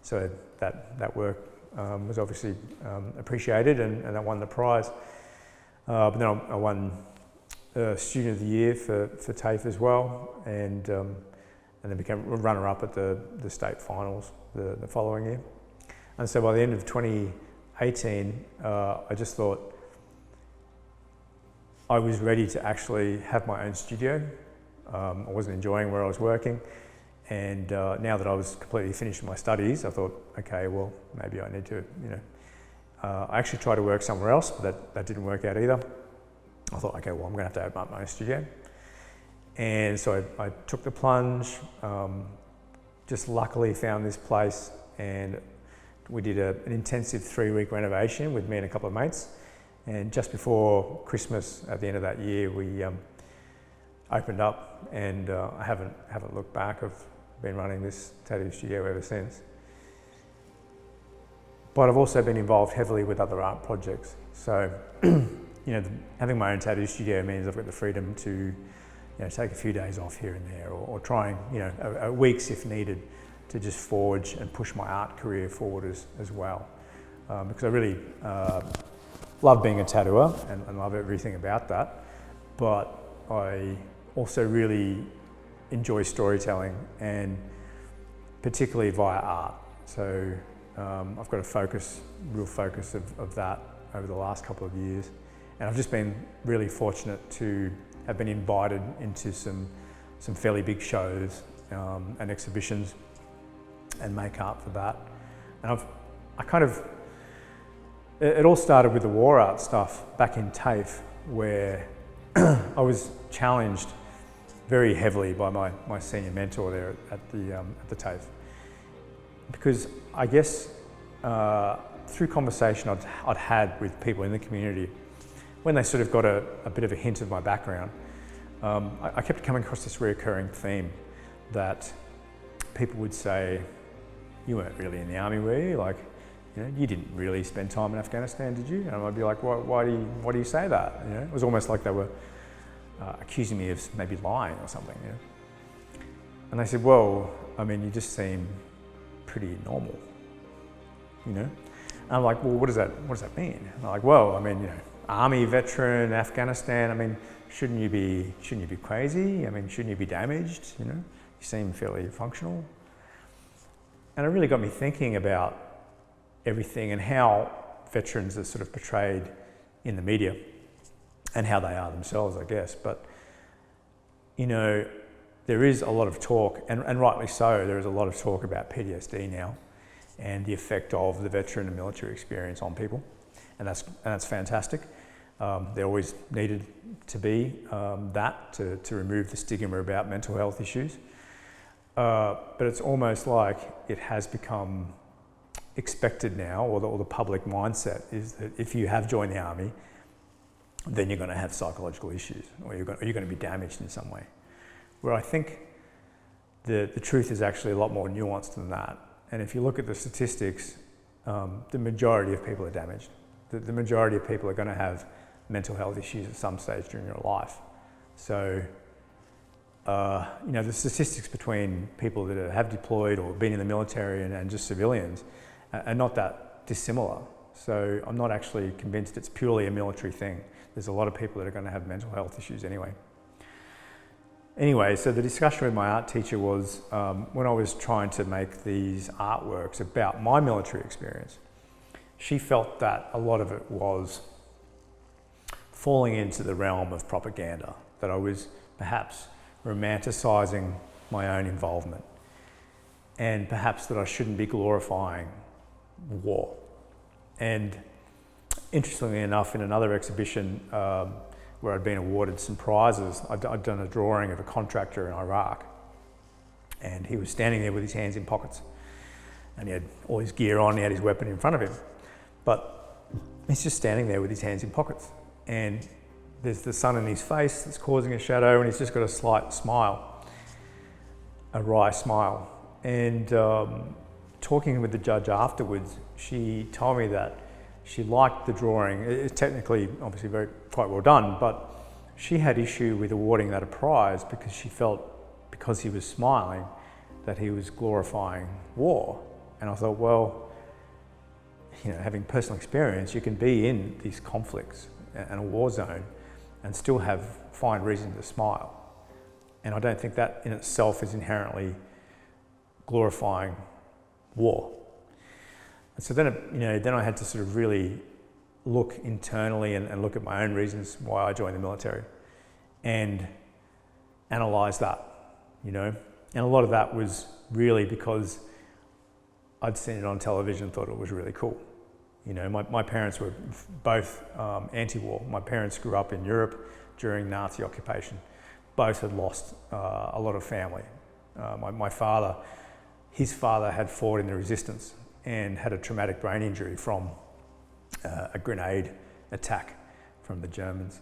so that work was obviously appreciated, and I won the prize. But then I won Student of the Year for TAFE as well, and then became a runner-up at the state finals the following year. And so by the end of 2018, I just thought, I was ready to actually have my own studio. I wasn't enjoying where I was working, and now that I was completely finished with my studies, I thought, okay, well, maybe I need to, I actually tried to work somewhere else, but that didn't work out either. I thought, okay, well, I'm going to have to open up my own studio. And so I took the plunge, just luckily found this place, and we did an intensive 3-week renovation with me and a couple of mates. And just before Christmas, at the end of that year, we opened up, and I haven't looked back. I've been running this tattoo studio ever since. But I've also been involved heavily with other art projects. So, having my own tattoo studio means I've got the freedom to, take a few days off here and there, or trying, weeks if needed, to just forge and push my art career forward as well. Because I really love being a tattooer and love everything about that. But I also really enjoy storytelling, and particularly via art. So I've got a real focus of that over the last couple of years. And I've just been really fortunate to have been invited into some fairly big shows and exhibitions, and make art for that. And it all started with the war art stuff back in TAFE, where I was challenged very heavily by my senior mentor there at the TAFE. Because I guess through conversation I'd had with people in the community, when they sort of got a bit of a hint of my background, I kept coming across this recurring theme that people would say, "You weren't really in the army, were you? Like, you didn't really spend time in Afghanistan, did you?" And I'd be like, why do you say that? It was almost like they were accusing me of maybe lying or something. And they said, "Well, I mean, you just seem pretty normal, And I'm like, "Well, what does that mean?" And they're like, "Well, I mean, army veteran, Afghanistan. I mean, shouldn't you be crazy? I mean, shouldn't you be damaged? You seem fairly functional." And it really got me thinking about everything and how veterans are sort of portrayed in the media, and how they are themselves, I guess. But, there is a lot of talk, and rightly so, there is a lot of talk about PTSD now, and the effect of the veteran and military experience on people. And that's fantastic. There always needed to be that to remove the stigma about mental health issues. But it's almost like it has become expected now, or the public mindset is that if you have joined the army, then you're going to have psychological issues, or you're going to be damaged in some way. Where I think the truth is actually a lot more nuanced than that. And if you look at the statistics, the majority of people are damaged. The majority of people are going to have mental health issues at some stage during your life. So, the statistics between people that have deployed or been in the military and just civilians are not that dissimilar. So I'm not actually convinced it's purely a military thing. There's a lot of people that are going to have mental health issues anyway. Anyway, so the discussion with my art teacher was when I was trying to make these artworks about my military experience, she felt that a lot of it was falling into the realm of propaganda, that I was perhaps romanticising my own involvement, and perhaps that I shouldn't be glorifying war. And interestingly enough, in another exhibition where I'd been awarded some prizes, I'd done a drawing of a contractor in Iraq, and he was standing there with his hands in pockets, and he had all his gear on, he had his weapon in front of him, but he's just standing there with his hands in pockets, and there's the sun in his face that's causing a shadow, and he's just got a slight smile, a wry smile. And talking with the judge afterwards, she told me that she liked the drawing. It's technically, obviously, quite well done, but she had issue with awarding that a prize because she felt, because he was smiling, that he was glorifying war. And I thought, well, having personal experience, you can be in these conflicts and a war zone and still find reason to smile. And I don't think that in itself is inherently glorifying war. And so then, then I had to sort of really look internally and look at my own reasons why I joined the military and analyse that, you know. And a lot of that was really because I'd seen it on television and thought it was really cool. You know, my parents were both anti-war. My parents grew up in Europe during Nazi occupation. Both had lost a lot of family. My father, his father had fought in the resistance and had a traumatic brain injury from a grenade attack from the Germans.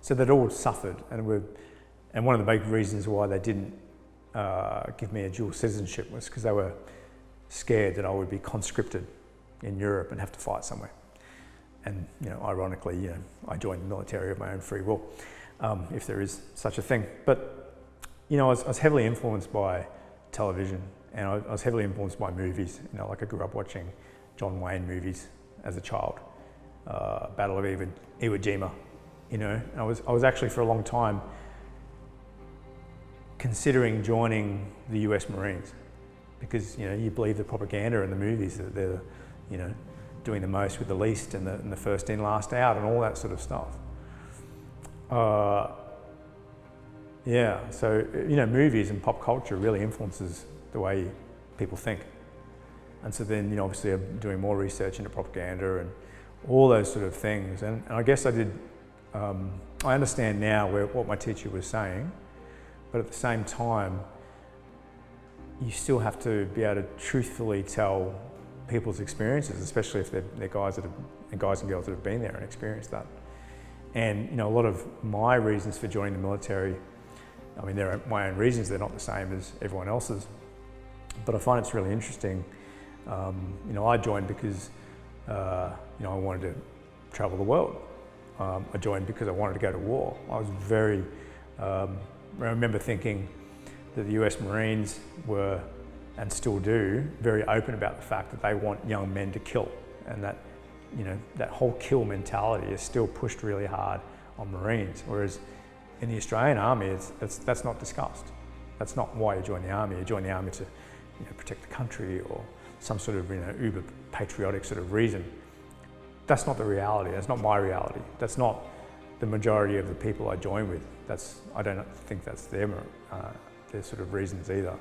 So they'd all suffered, and one of the big reasons why they didn't give me a dual citizenship was because they were scared that I would be conscripted in Europe and have to fight somewhere. And, you know, ironically, you know, I joined the military of my own free will, if there is such a thing. But, you know, I was heavily influenced by television, and I was heavily influenced by movies. You know, like I grew up watching John Wayne movies as a child, Battle of Iwo Jima, you know. And I was actually for a long time considering joining the US Marines because, you know, you believe the propaganda in the movies that they're, you know, doing the most with the least and the first in, last out and all that sort of stuff. Yeah, so, you know, movies and pop culture really influences the way people think. And so then, you know, obviously I'm doing more research into propaganda and all those sort of things. And I guess I did, I understand now what my teacher was saying, but at the same time, you still have to be able to truthfully tell people's experiences, especially if they're guys and girls that have been there and experienced that. And, you know, a lot of my reasons for joining the military, I mean, they're my own reasons, they're not the same as everyone else's, but I find it's really interesting. You know, I joined because, you know, I wanted to travel the world. I joined because I wanted to go to war. I was I remember thinking that the US Marines were, and still do, very open about the fact that they want young men to kill, and that, you know, that whole kill mentality is still pushed really hard on Marines, whereas in the Australian Army, that's not discussed. That's not why you join the Army. You join the Army to, you know, protect the country or some sort of, you know, uber patriotic sort of reason. That's not the reality. That's not my reality. That's not the majority of the people I join with. I don't think that's their sort of reasons either. I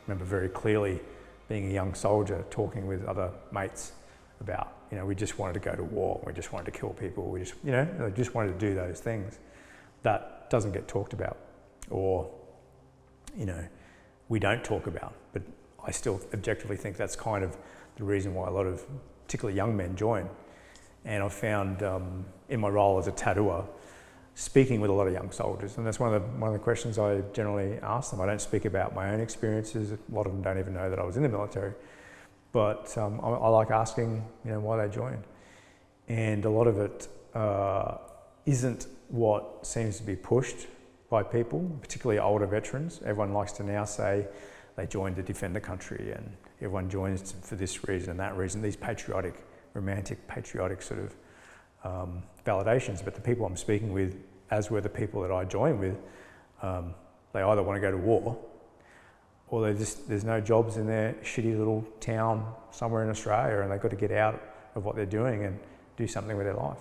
remember very clearly being a young soldier talking with other mates about, you know, we just wanted to go to war, we just wanted to kill people, we just, you know, they just wanted to do those things. That doesn't get talked about, or, you know, we don't talk about, but I still objectively think that's kind of the reason why a lot of, particularly young men, join. And I've found in my role as a tattooer, speaking with a lot of young soldiers, and that's one of the questions I generally ask them. I don't speak about my own experiences. A lot of them don't even know that I was in the military, but I like asking, you know, why they joined. And a lot of it isn't what seems to be pushed by people, particularly older veterans. Everyone likes to now say they joined to defend the country, and everyone joins for this reason and that reason. These patriotic, romantic, patriotic sort of validations. But the people I'm speaking with, as were the people that I joined with, they either want to go to war, or there's no jobs in their shitty little town somewhere in Australia, and they've got to get out of what they're doing and do something with their life.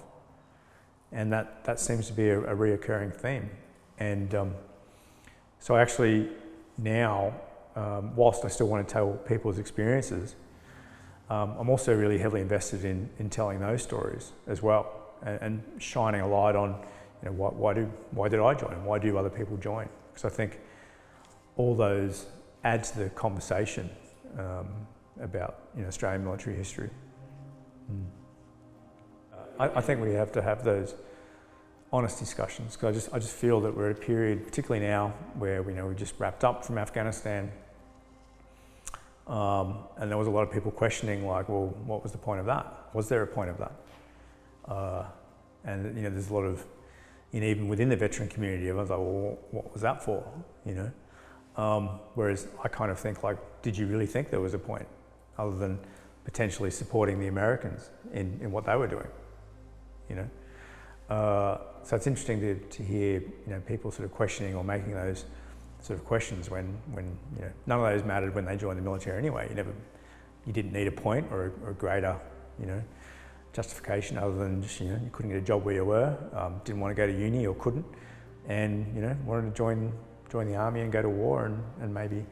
And that seems to be a reoccurring theme. And so I actually now, whilst I still want to tell people's experiences, I'm also really heavily invested in telling those stories as well, and shining a light on, you know, why did I join? Why do other people join? Because I think all those add to the conversation about, you know, Australian military history. I think we have to have those honest discussions, because I just feel that we're at a period, particularly now, where we just wrapped up from Afghanistan, and there was a lot of people questioning, like, well, what was the point of that? Was there a point of that? And there's a lot of, even within the veteran community, everyone's like, well, what was that for? Whereas I kind of think, like, did you really think there was a point, other than potentially supporting the Americans in what they were doing? So it's interesting to hear people sort of questioning or making those sort of questions when none of those mattered when they joined the military anyway. You didn't need a point or a greater justification other than just, you couldn't get a job where you were, didn't want to go to uni or couldn't, and, wanted to join the army and go to war and maybe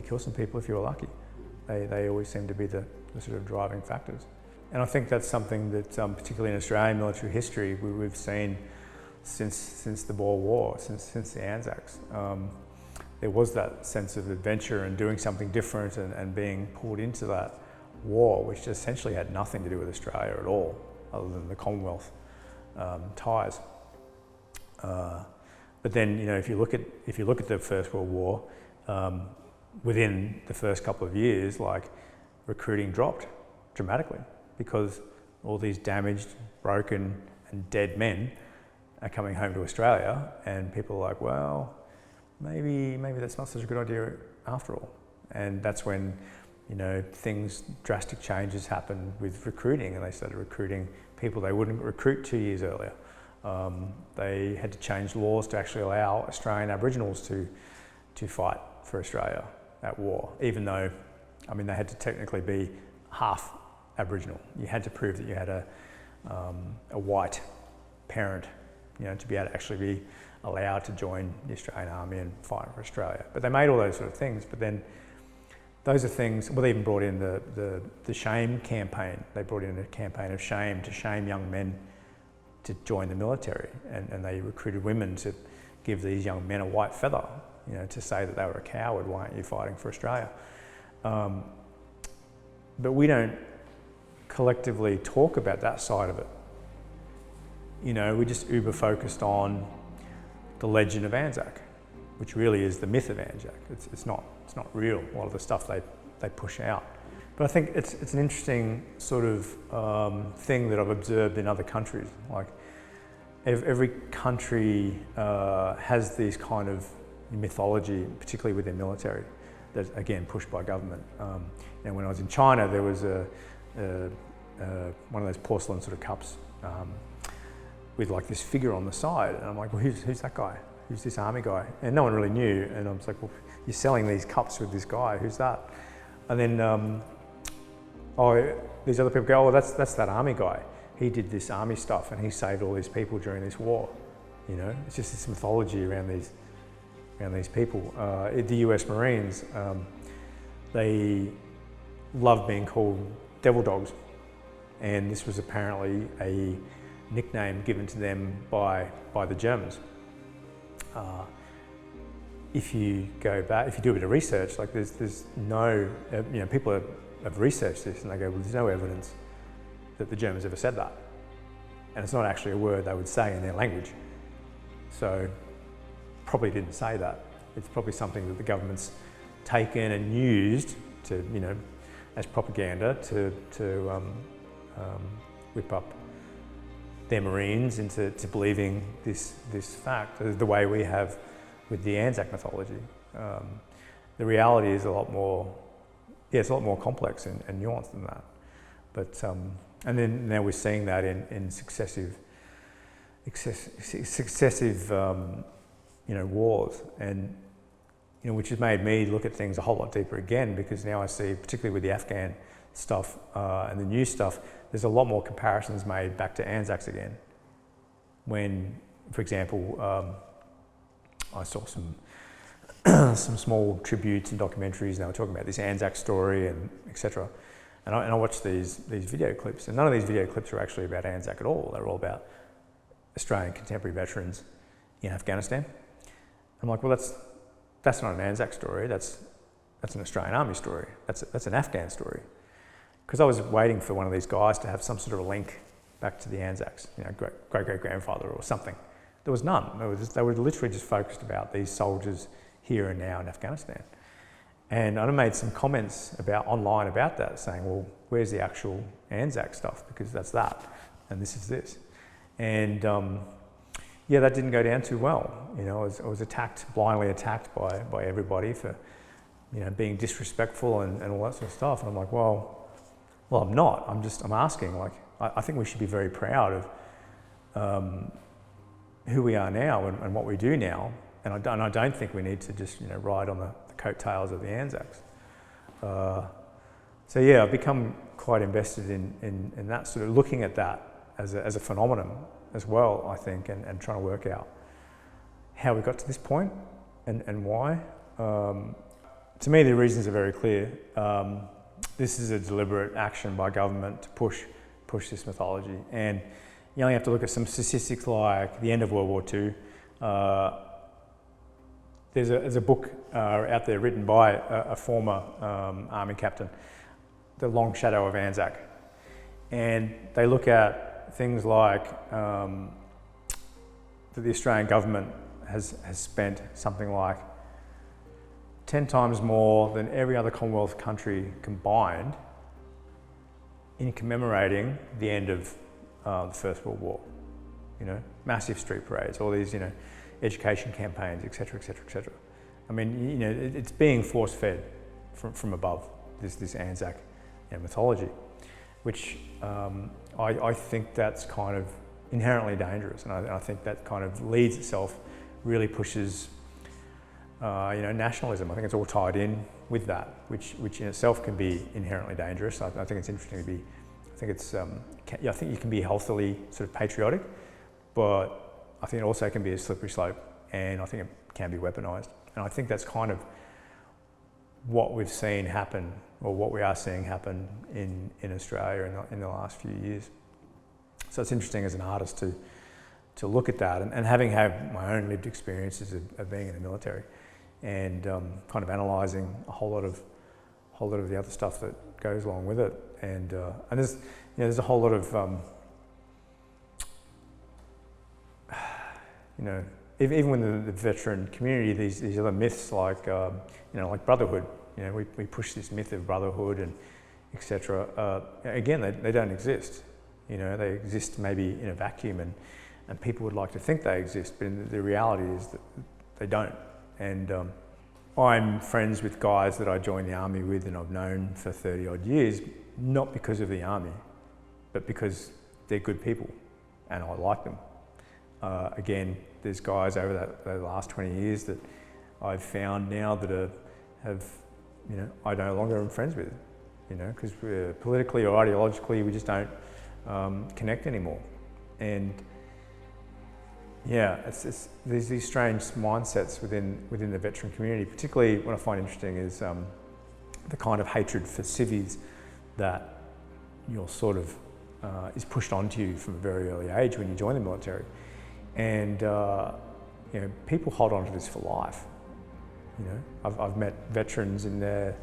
kill some people if you were lucky. They always seem to be the sort of driving factors. And I think that's something that, particularly in Australian military history, we've seen since the Boer War, since the Anzacs. There was that sense of adventure and doing something different and being pulled into that war, which essentially had nothing to do with Australia at all, other than the Commonwealth ties. But then, if you look at the First World War, within the first couple of years, recruiting dropped dramatically because all these damaged, broken, and dead men are coming home to Australia, and people are like, well, maybe that's not such a good idea after all. And that's when, drastic changes happened with recruiting, and they started recruiting people they wouldn't recruit 2 years earlier. They had to change laws to actually allow Australian Aboriginals to fight for Australia at war, even though, they had to technically be half Aboriginal. You had to prove that you had a white parent, to be able to actually be allowed to join the Australian Army and fight for Australia. But they made all those sort of things, but then those are things, well, they even brought in the shame campaign. They brought in a campaign of shame to shame young men to join the military, and they recruited women to give these young men a white feather, to say that they were a coward, why aren't you fighting for Australia? But we don't collectively talk about that side of it. We're just uber focused on the legend of Anzac, which really is the myth of Anzac. It's not real, a lot of the stuff they push out. But I think it's an interesting sort of thing that I've observed in other countries. Like every country has these kind of mythology, particularly with their military, that's again pushed by government. When I was in China, there was one of those porcelain sort of cups with this figure on the side, and I'm like, well, who's that guy? Who's this army guy? And no one really knew, and I was like, well, you're selling these cups with this guy, who's that? And then these other people go, oh, well, that's that army guy. He did this army stuff and he saved all these people during this war. It's just this mythology around these people. The US Marines, they love being called devil dogs, and this was apparently a nickname given to them by the Germans. If you go back, if you do a bit of research, there's no, people have researched this and they go, well, there's no evidence that the Germans ever said that. And it's not actually a word they would say in their language. So probably didn't say that. It's probably something that the government's taken and used to, as propaganda to whip up their Marines into believing this fact, the way we have with the Anzac mythology. The reality is a lot more complex and nuanced than that. But and then now we're seeing that in successive wars, and which has made me look at things a whole lot deeper again, because now I see, particularly with the Afghan stuff and the new stuff, there's a lot more comparisons made back to Anzacs again. When, for example, I saw some small tributes and documentaries, and they were talking about this Anzac story and etc. And I watched these video clips, and none of these video clips were actually about Anzac at all. They were all about Australian contemporary veterans in Afghanistan. I'm like, well, that's not an Anzac story. That's an Australian Army story. That's an Afghan story. Because I was waiting for one of these guys to have some sort of a link back to the Anzacs, great grandfather or something. There was none. They were literally just focused about these soldiers here and now in Afghanistan. And I made some comments online about that, saying, well, where's the actual Anzac stuff? Because that's that, and this is this. And that didn't go down too well. I was blindly attacked by everybody for, being disrespectful and all that sort of stuff. And I'm like, well, I'm not. I'm asking. I think we should be very proud of who we are now and what we do now. And I don't think we need to just ride on the coattails of the Anzacs. So yeah, I've become quite invested in that, sort of looking at that as a phenomenon as well, I think, and trying to work out how we got to this point and why. To me, the reasons are very clear. This is a deliberate action by government to push this mythology, and you only have to look at some statistics like the end of World War II. There's a book out there written by a former army captain, The Long Shadow of Anzac, and they look at things like that the Australian government has spent something like 10 times more than every other Commonwealth country combined in commemorating the end of the First World War. You know, massive street parades, all these, you know, education campaigns, etc., etc., etc. I mean, you know, it's being force-fed from above, this Anzac, you know, mythology, which I think that's kind of inherently dangerous, and I think that kind of leads itself, really pushes you know, nationalism. I think it's all tied in with that, which in itself can be inherently dangerous. I think it's interesting to be, I think it's, I think you can be healthily sort of patriotic, but I think it also can be a slippery slope, and I think it can be weaponised. And I think that's kind of what we've seen happen, or what we are seeing happen in Australia in the last few years. So it's interesting as an artist to look at that, and having had my own lived experiences of being in the military, and kind of analysing a whole lot of the other stuff that goes along with it, and there's, you know, there's a whole lot of you know, even within the veteran community, these other myths like you know, like brotherhood. You know, we push this myth of brotherhood and etc. Again, they don't exist. You know, they exist maybe in a vacuum, and people would like to think they exist, but the reality is that they don't. And I'm friends with guys that I joined the army with and I've known for 30 odd years, not because of the army, but because they're good people and I like them. Again, there's guys over the last 20 years that I've found now that have, you know, I no longer am friends with, you know, because politically or ideologically we just don't connect anymore. And yeah, there's these strange mindsets within the veteran community. Particularly what I find interesting is the kind of hatred for civvies that you're sort of is pushed onto you from a very early age when you join the military, and you know, people hold on to this for life. You know, I've met veterans in their,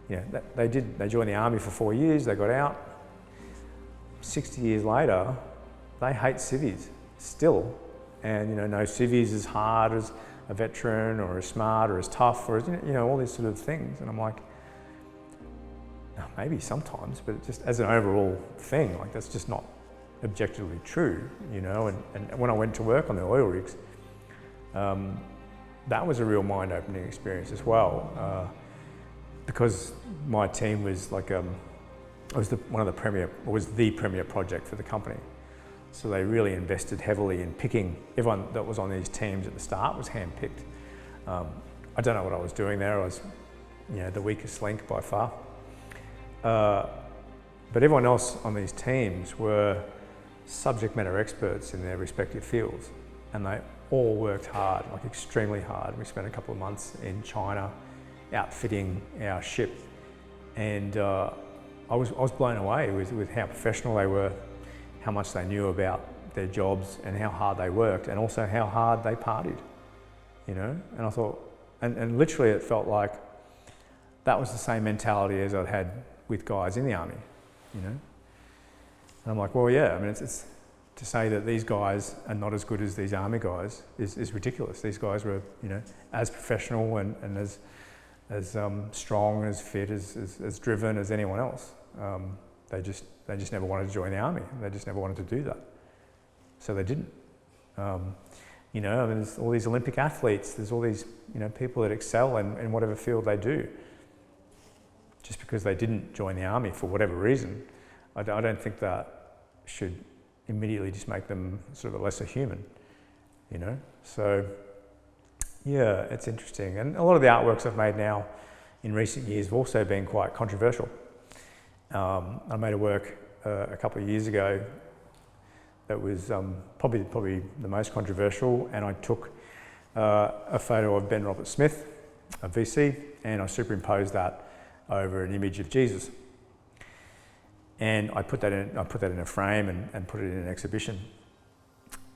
you know, they joined the army for 4 years, they got out. 60 years later, they hate civvies still. And, you know, no civvies as hard as a veteran, or as smart, or as tough, or as, you know, all these sort of things. And I'm like, oh, maybe sometimes, but just as an overall thing, like, that's just not objectively true, you know. And when I went to work on the oil rigs, that was a real mind-opening experience as well, because my team was like, it was the premier project for the company. So they really invested heavily in picking. Everyone that was on these teams at the start was hand-picked. I don't know what I was doing there. I was, you know, the weakest link by far. But everyone else on these teams were subject matter experts in their respective fields, and they all worked hard, like extremely hard. We spent a couple of months in China outfitting our ship, and I was blown away with how professional they were, how much they knew about their jobs, and how hard they worked, and also how hard they partied, you know. And I thought, and literally it felt like that was the same mentality as I'd had with guys in the army, you know. And I'm like, well, yeah, I mean, it's to say that these guys are not as good as these army guys is ridiculous. These guys were, you know, as professional and as strong, as fit, as driven as anyone else. They just never wanted to join the army. They just never wanted to do that. So they didn't. You know, I mean, there's all these Olympic athletes, there's all these, you know, people that excel in whatever field they do. Just because they didn't join the army for whatever reason, I don't think that should immediately just make them sort of a lesser human, you know? So, yeah, it's interesting. And a lot of the artworks I've made now in recent years have also been quite controversial. I made a work a couple of years ago that was probably the most controversial, and I took a photo of Ben Robert Smith, a VC, and I superimposed that over an image of Jesus. And I put that in a frame and put it in an exhibition.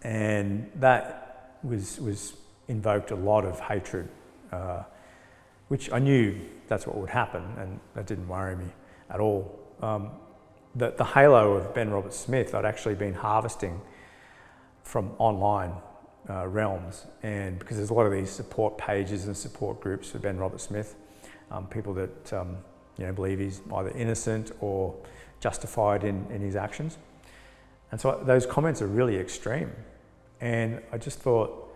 And that was invoked a lot of hatred, which I knew that's what would happen, and that didn't worry me at all. The halo of Ben Robert Smith I'd actually been harvesting from online realms, and because there's a lot of these support pages and support groups for Ben Robert Smith, people that believe he's either innocent or justified in his actions. And so those comments are really extreme. And I just thought,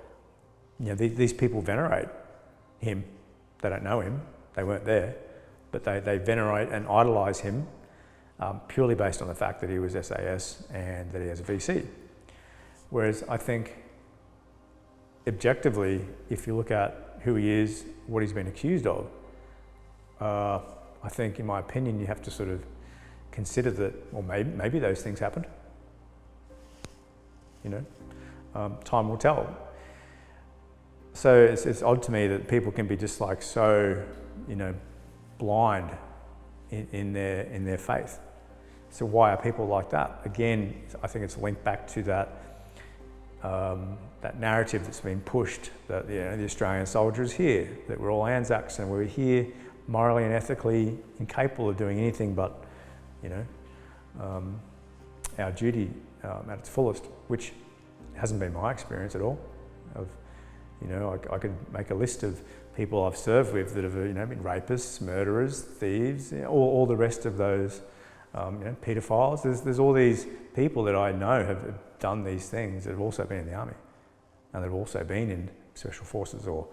these people venerate him. They don't know him, they weren't there, but they venerate and idolise him purely based on the fact that he was SAS and that he has a VC. Whereas I think objectively, if you look at who he is, what he's been accused of, I think, in my opinion, you have to sort of consider that, well, maybe those things happened. Time will tell. So it's odd to me that people can be just like so, blind in their faith. So why are people like that? Again, I think it's linked back to that narrative that's been pushed that the Australian soldier is here, that we're all Anzacs and we're here morally and ethically incapable of doing anything but, our duty at its fullest, which hasn't been my experience at all. I could make a list of people I've served with that have been rapists, murderers, thieves, all the rest of those, paedophiles. There's all these people that I know have done these things that have also been in the army, and that have also been in special forces or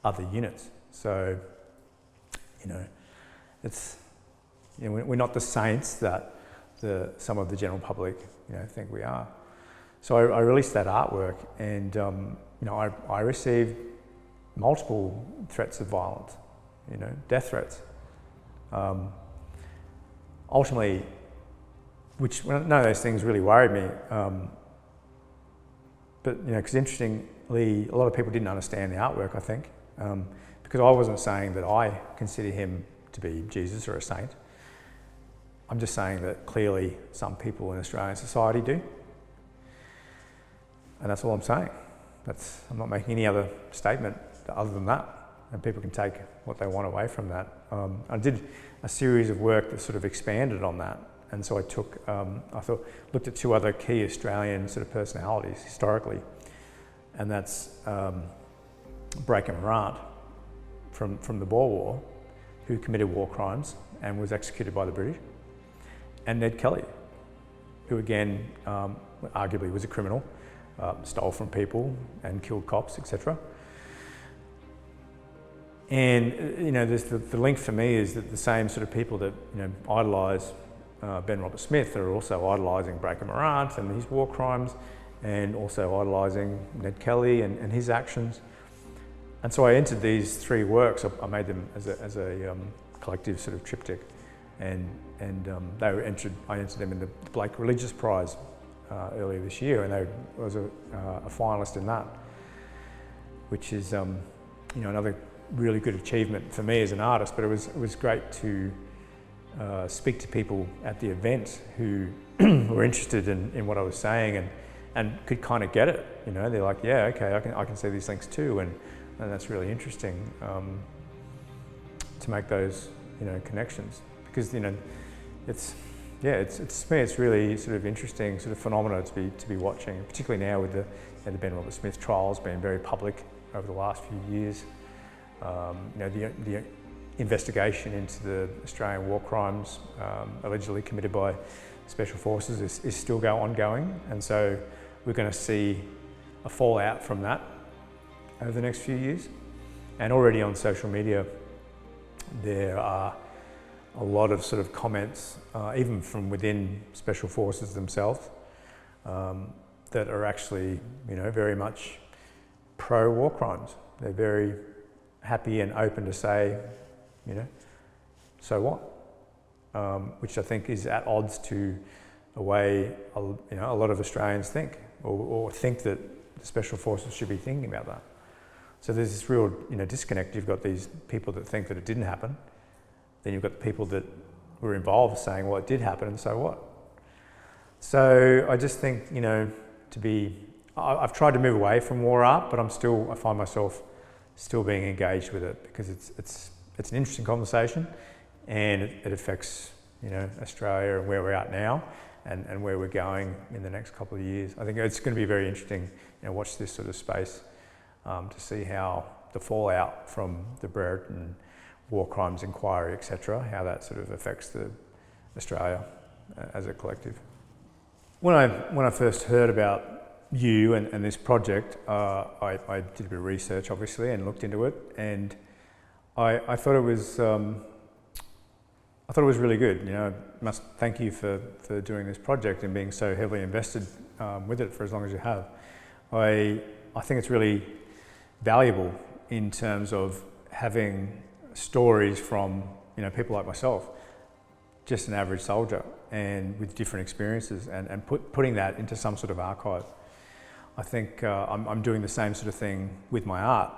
other units. So, it's we're not the saints that some of the general public think we are. So I released that artwork, and I received multiple threats of violence, death threats. Ultimately, which none of those things really worried me, but because interestingly, a lot of people didn't understand the artwork, I think, because I wasn't saying that I consider him to be Jesus or a saint. I'm just saying that clearly some people in Australian society do. And that's all I'm saying. I'm not making any other statement other than that. And people can take what they want away from that. I did a series of work that sort of expanded on that. And so I looked at two other key Australian sort of personalities historically. And that's Breaker Morant from the Boer War, who committed war crimes and was executed by the British. And Ned Kelly, who again, arguably was a criminal, stole from people and killed cops, etc. And the link for me is that the same sort of people that idolise Ben Robert Smith are also idolising Breaker Morant and his war crimes, and also idolising Ned Kelly and his actions. And so I entered these three works. I made them as a collective sort of triptych, and they were entered. I entered them in the Blake Religious Prize earlier this year, and I was a finalist in that, which is another really good achievement for me as an artist. But it was great to speak to people at the event who were interested in what I was saying and could kind of get it. They're like, yeah, okay, I can see these things too, and that's really interesting to make those connections, because it's for me, it's really sort of interesting sort of phenomena to be watching, particularly now with the Ben Robert Smith trials being very public over the last few years. The investigation into the Australian war crimes allegedly committed by special forces is still ongoing, and so we're going to see a fallout from that over the next few years. And already on social media, there are a lot of sort of comments, even from within special forces themselves, that are actually, very much pro-war crimes. They're very happy and open to say, so what? which I think is at odds to a way a lot of Australians think, or think that the Special Forces should be thinking about that. So there's this real disconnect. You've got these people that think that it didn't happen, then you've got the people that were involved saying, well, it did happen, and so what? So I just think, I've tried to move away from war art, but I find myself still being engaged with it because it's an interesting conversation, and it affects Australia and where we're at now, and where we're going in the next couple of years. I think it's going to be very interesting, watch this sort of space to see how the fallout from the Brereton war crimes inquiry, etc., how that sort of affects Australia as a collective. When I first heard about you and this project, I did a bit of research, obviously, and looked into it, and I thought it was really good. I must thank you for doing this project and being so heavily invested with it for as long as you have. I think it's really valuable in terms of having stories from people like myself, just an average soldier, and with different experiences, and putting that into some sort of archive. I think I'm doing the same sort of thing with my art.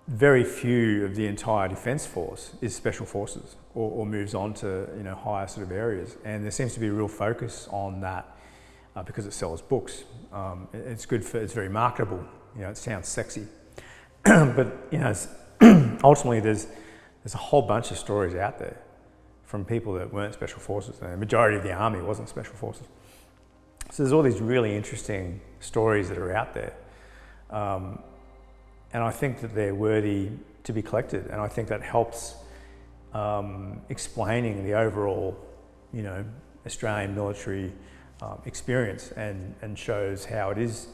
Very few of the entire Defence Force is Special Forces or moves on to higher sort of areas, and there seems to be a real focus on that because it sells books. It's very marketable. It sounds sexy, but ultimately there's a whole bunch of stories out there from people that weren't Special Forces. The majority of the army wasn't Special Forces. So there's all these really interesting stories that are out there. And I think that they're worthy to be collected. And I think that helps explaining the overall, Australian military experience, and shows how it is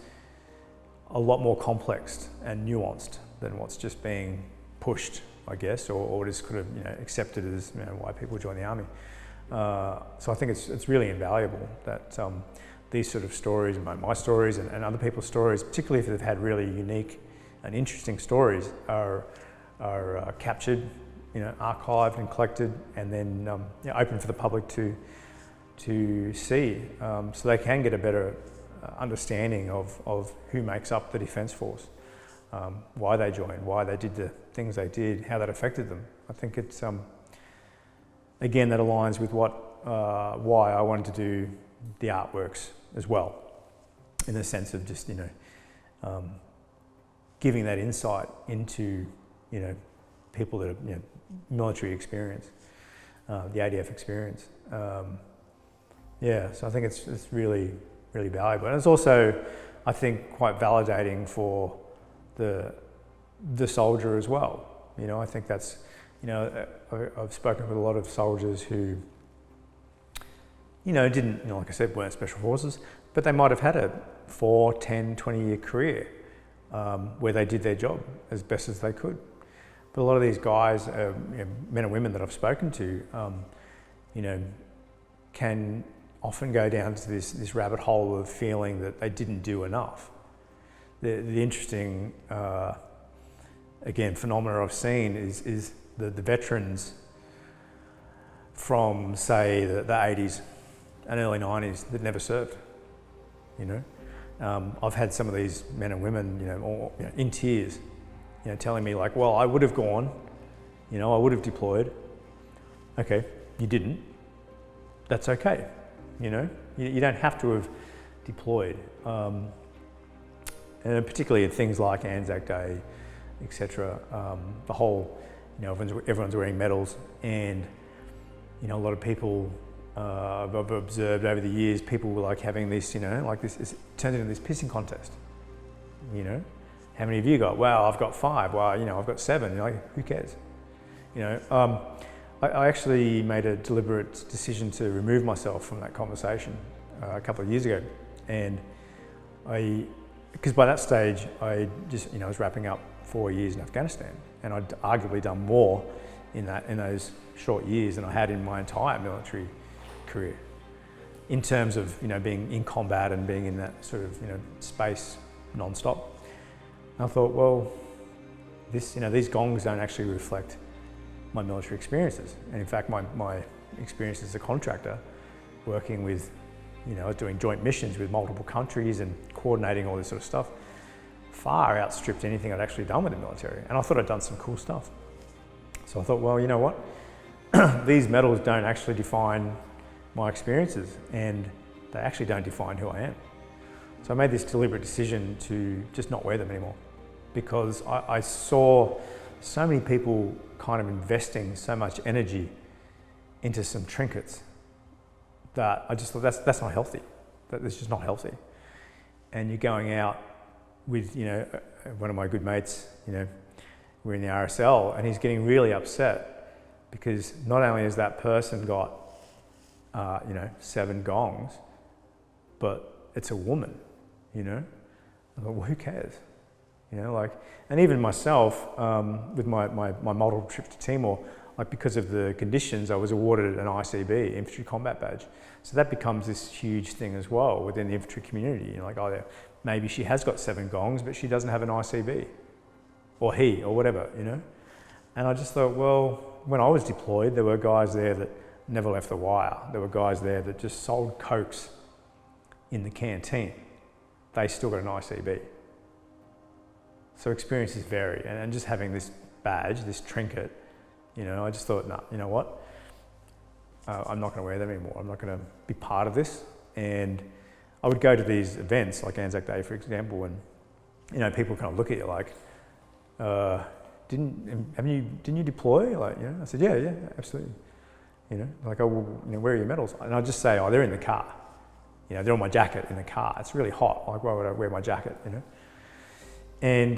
a lot more complex and nuanced than what's just being pushed, I guess, or what is kind of accepted as why people join the army. So I think it's really invaluable that these sort of stories, my stories and other people's stories, particularly if they've had really unique and interesting stories, are captured, archived and collected, and then open for the public to see, so they can get a better understanding of who makes up the Defence Force, why they joined, why they did the things they did, how that affected them. I think it's again, that aligns with why I wanted to do the artworks as well, in the sense of just giving that insight into people that have military experience, the ADF experience. So I think it's really, really valuable, and it's also, I think, quite validating for the soldier as well. I think that's, I've spoken with a lot of soldiers who didn't, like I said, weren't Special Forces, but they might have had a 4, 10, 20-year career where they did their job as best as they could. But a lot of these guys, men and women that I've spoken to, can often go down to this rabbit hole of feeling that they didn't do enough. The interesting, again, phenomena I've seen is the veterans from, say, the 80s and early 90s that never served. I've had some of these men and women, all, in tears, telling me like, well, I would have gone, I would have deployed. Okay, you didn't. That's okay. You don't have to have deployed. And particularly in things like Anzac Day, etc. The whole, everyone's wearing medals, and a lot of people I've observed over the years, people were like having this, like this, it turned into this pissing contest. How many of you got? Wow, I've got 5. Well, I've got 7. Like, who cares? I actually made a deliberate decision to remove myself from that conversation a couple of years ago, and because by that stage I just, I was wrapping up 4 years in Afghanistan, and I'd arguably done more in those short years than I had in my entire military career, in terms of being in combat and being in that sort of space non-stop. And I thought, well, these gongs don't actually reflect my military experiences. And in fact, my experience as a contractor, working with, I was doing joint missions with multiple countries and coordinating all this sort of stuff, far outstripped anything I'd actually done with the military. And I thought I'd done some cool stuff. So I thought, well, you know what? These medals don't actually define my experiences, and they actually don't define who I am. So I made this deliberate decision to just not wear them anymore, because I saw so many people kind of investing so much energy into some trinkets that I just thought that's not healthy. That's just not healthy. And you're going out with, one of my good mates, we're in the RSL, and he's getting really upset because not only has that person got, 7 gongs, but it's a woman, I thought, well, who cares? And even myself, with my multiple trips to Timor, because of the conditions, I was awarded an ICB, Infantry Combat Badge. So that becomes this huge thing as well within the infantry community. Maybe she has got 7 gongs, but she doesn't have an ICB, or he, or whatever, And I just thought, well, when I was deployed, there were guys there that never left the wire. There were guys there that just sold cokes in the canteen. They still got an ICB. So experiences vary, and just having this badge, this trinket, I just thought, nah, you know what? I'm not going to wear them anymore. I'm not going to be part of this. And I would go to these events, like Anzac Day, for example, and people kind of look at you like, didn't you deploy? I said, yeah, absolutely. Oh, well, where are your medals? And I'd just say, oh, they're in the car. They're on my jacket in the car. It's really hot. Why would I wear my jacket? And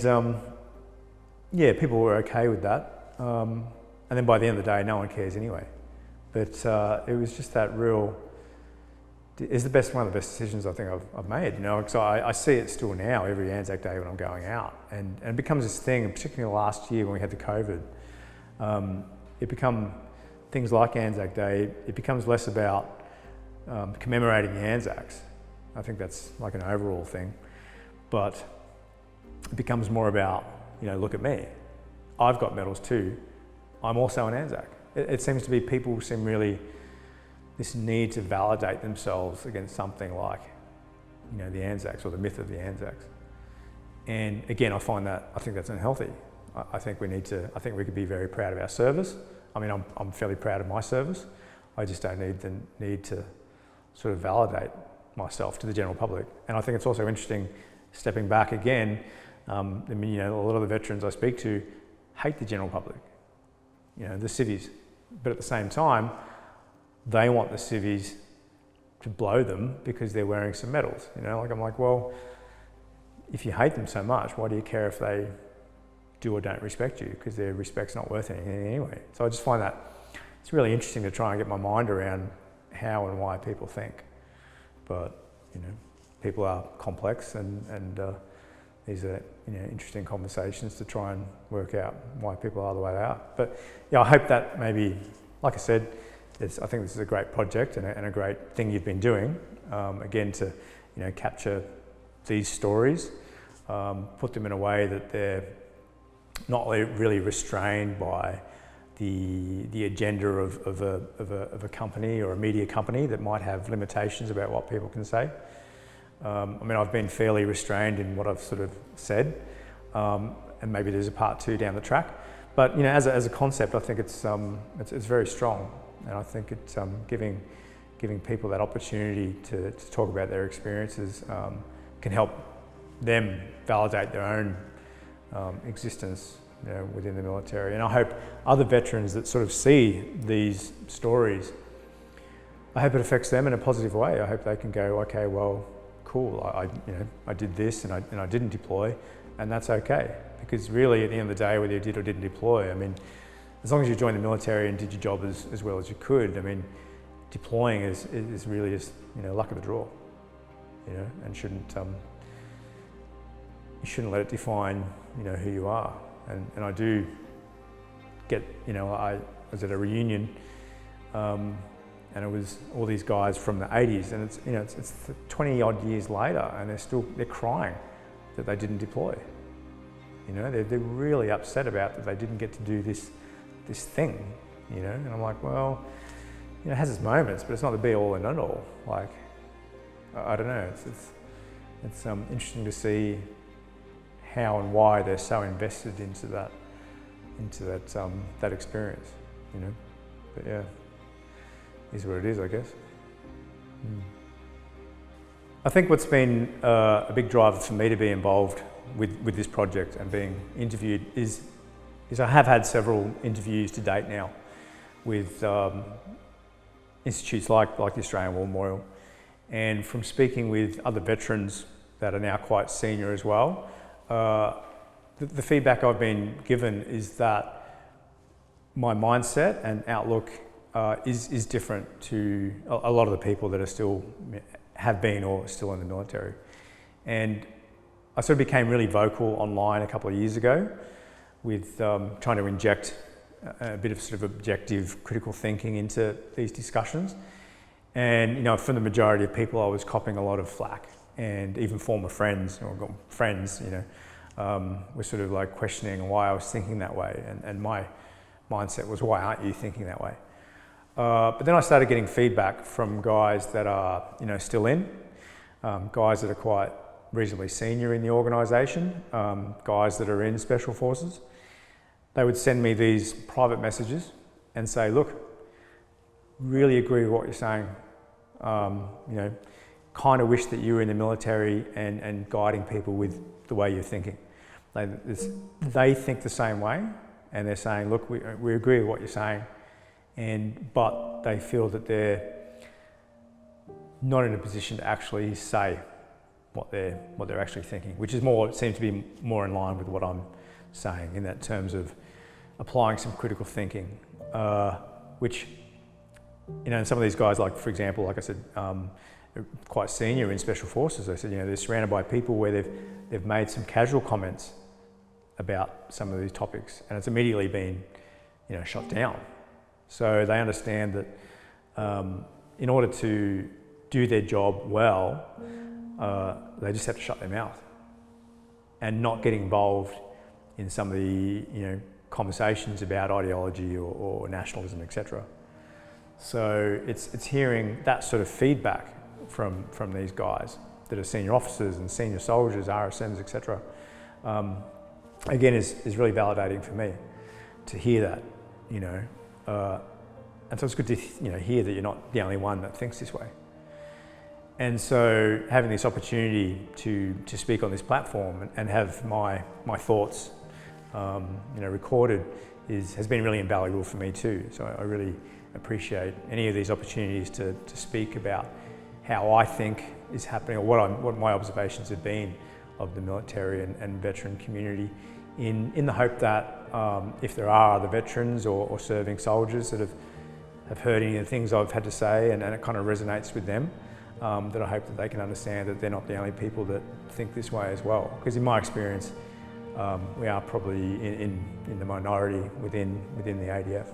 people were okay with that. And then by the end of the day, no one cares anyway. But it was just that real, it's one of the best decisions I think I've made, because I see it still now every Anzac Day when I'm going out. And it becomes this thing, and particularly last year when we had the COVID, it become things like Anzac Day, it becomes less about commemorating the Anzacs. I think that's like an overall thing. But it becomes more about, look at me. I've got medals too. I'm also an Anzac. It seems to be people seem really this need to validate themselves against something like, the Anzacs or the myth of the Anzacs. And again, I think that's unhealthy. I think we could be very proud of our service. I'm fairly proud of my service. I just don't need to sort of validate myself to the general public. And I think it's also interesting, stepping back again, a lot of the veterans I speak to hate the general public, the civvies. But at the same time, they want the civvies to blow them because they're wearing some medals. I'm like, well, if you hate them so much, why do you care if they do or don't respect you? Because their respect's not worth anything anyway. So I just find that it's really interesting to try and get my mind around how and why people think. But, people are complex, and these are interesting conversations to try and work out why people are the way they are. But I hope that maybe, like I said, I think this is a great project and a great thing you've been doing. Again, to capture these stories, put them in a way that they're not really restrained by the agenda of a company or a media company that might have limitations about what people can say. I've been fairly restrained in what I've sort of said, and maybe there's a part 2 down the track. But as a concept, I think it's very strong, and I think it's giving people that opportunity to talk about their experiences can help them validate their own existence within the military. And I hope other veterans that sort of see these stories, I hope it affects them in a positive way. I hope they can go, okay, well, cool, I did this and I didn't deploy, and that's okay. Because really, at the end of the day, whether you did or didn't deploy, as long as you joined the military and did your job as well as you could, deploying is really just luck of the draw, and you shouldn't let it define who you are. And I do get, I was at a reunion, and it was all these guys from the 80s, and it's 20 odd years later, and they're crying that they didn't deploy. They're really upset about that they didn't get to do this this thing, you know? And I'm like, well, you know, it has its moments, but it's not the be all and end all. Like, I don't know, it's interesting to see how and why they're so invested into that experience, you know? But yeah, is what it is, I guess. I think what's been a big driver for me to be involved with this project and being interviewed is I have had several interviews to date now with institutes like the Australian War Memorial, and from speaking with other veterans that are now quite senior as well, the feedback I've been given is that my mindset and outlook is different to a lot of the people that are still have been or still in the military. And I sort of became really vocal online a couple of years ago with trying to inject a bit of sort of objective critical thinking into these discussions. And, you know, from the majority of people, I was copping a lot of flack, and even former friends, or friends, you know, were sort of like questioning why I was thinking that way. And my mindset was, why aren't you thinking that way? But then I started getting feedback from guys that are, you know, still in, guys that are quite reasonably senior in the organisation, guys that are in Special Forces. They would send me these private messages and say, look, really agree with what you're saying. You know, kind of wish that you were in the military and guiding people with the way you're thinking. They think the same way, and they're saying, look, we agree with what you're saying, but they feel that they're not in a position to actually say what they're actually thinking, which is seems to be more in line with what I'm saying in that terms of applying some critical thinking, which, you know, and some of these guys, like for example, like I said, quite senior in Special Forces, they said, you know, they're surrounded by people where they've made some casual comments about some of these topics, and it's immediately been, you know, shot down. So they understand that in order to do their job well, they just have to shut their mouth and not get involved in some of the, you know, conversations about ideology or nationalism, etc. So it's hearing that sort of feedback from these guys that are senior officers and senior soldiers, RSMs, etc. Again, is really validating for me to hear that, you know. And so it's good to, you know, hear that you're not the only one that thinks this way. And so having this opportunity to speak on this platform and have my thoughts, you know, recorded has been really invaluable for me too. So I really appreciate any of these opportunities to speak about how I think is happening, or what my observations have been of the military and veteran community, in the hope that if there are other veterans or serving soldiers that have heard any of the things I've had to say and it kind of resonates with them, that I hope that they can understand that they're not the only people that think this way as well. Because in my experience, we are probably in the minority within the ADF.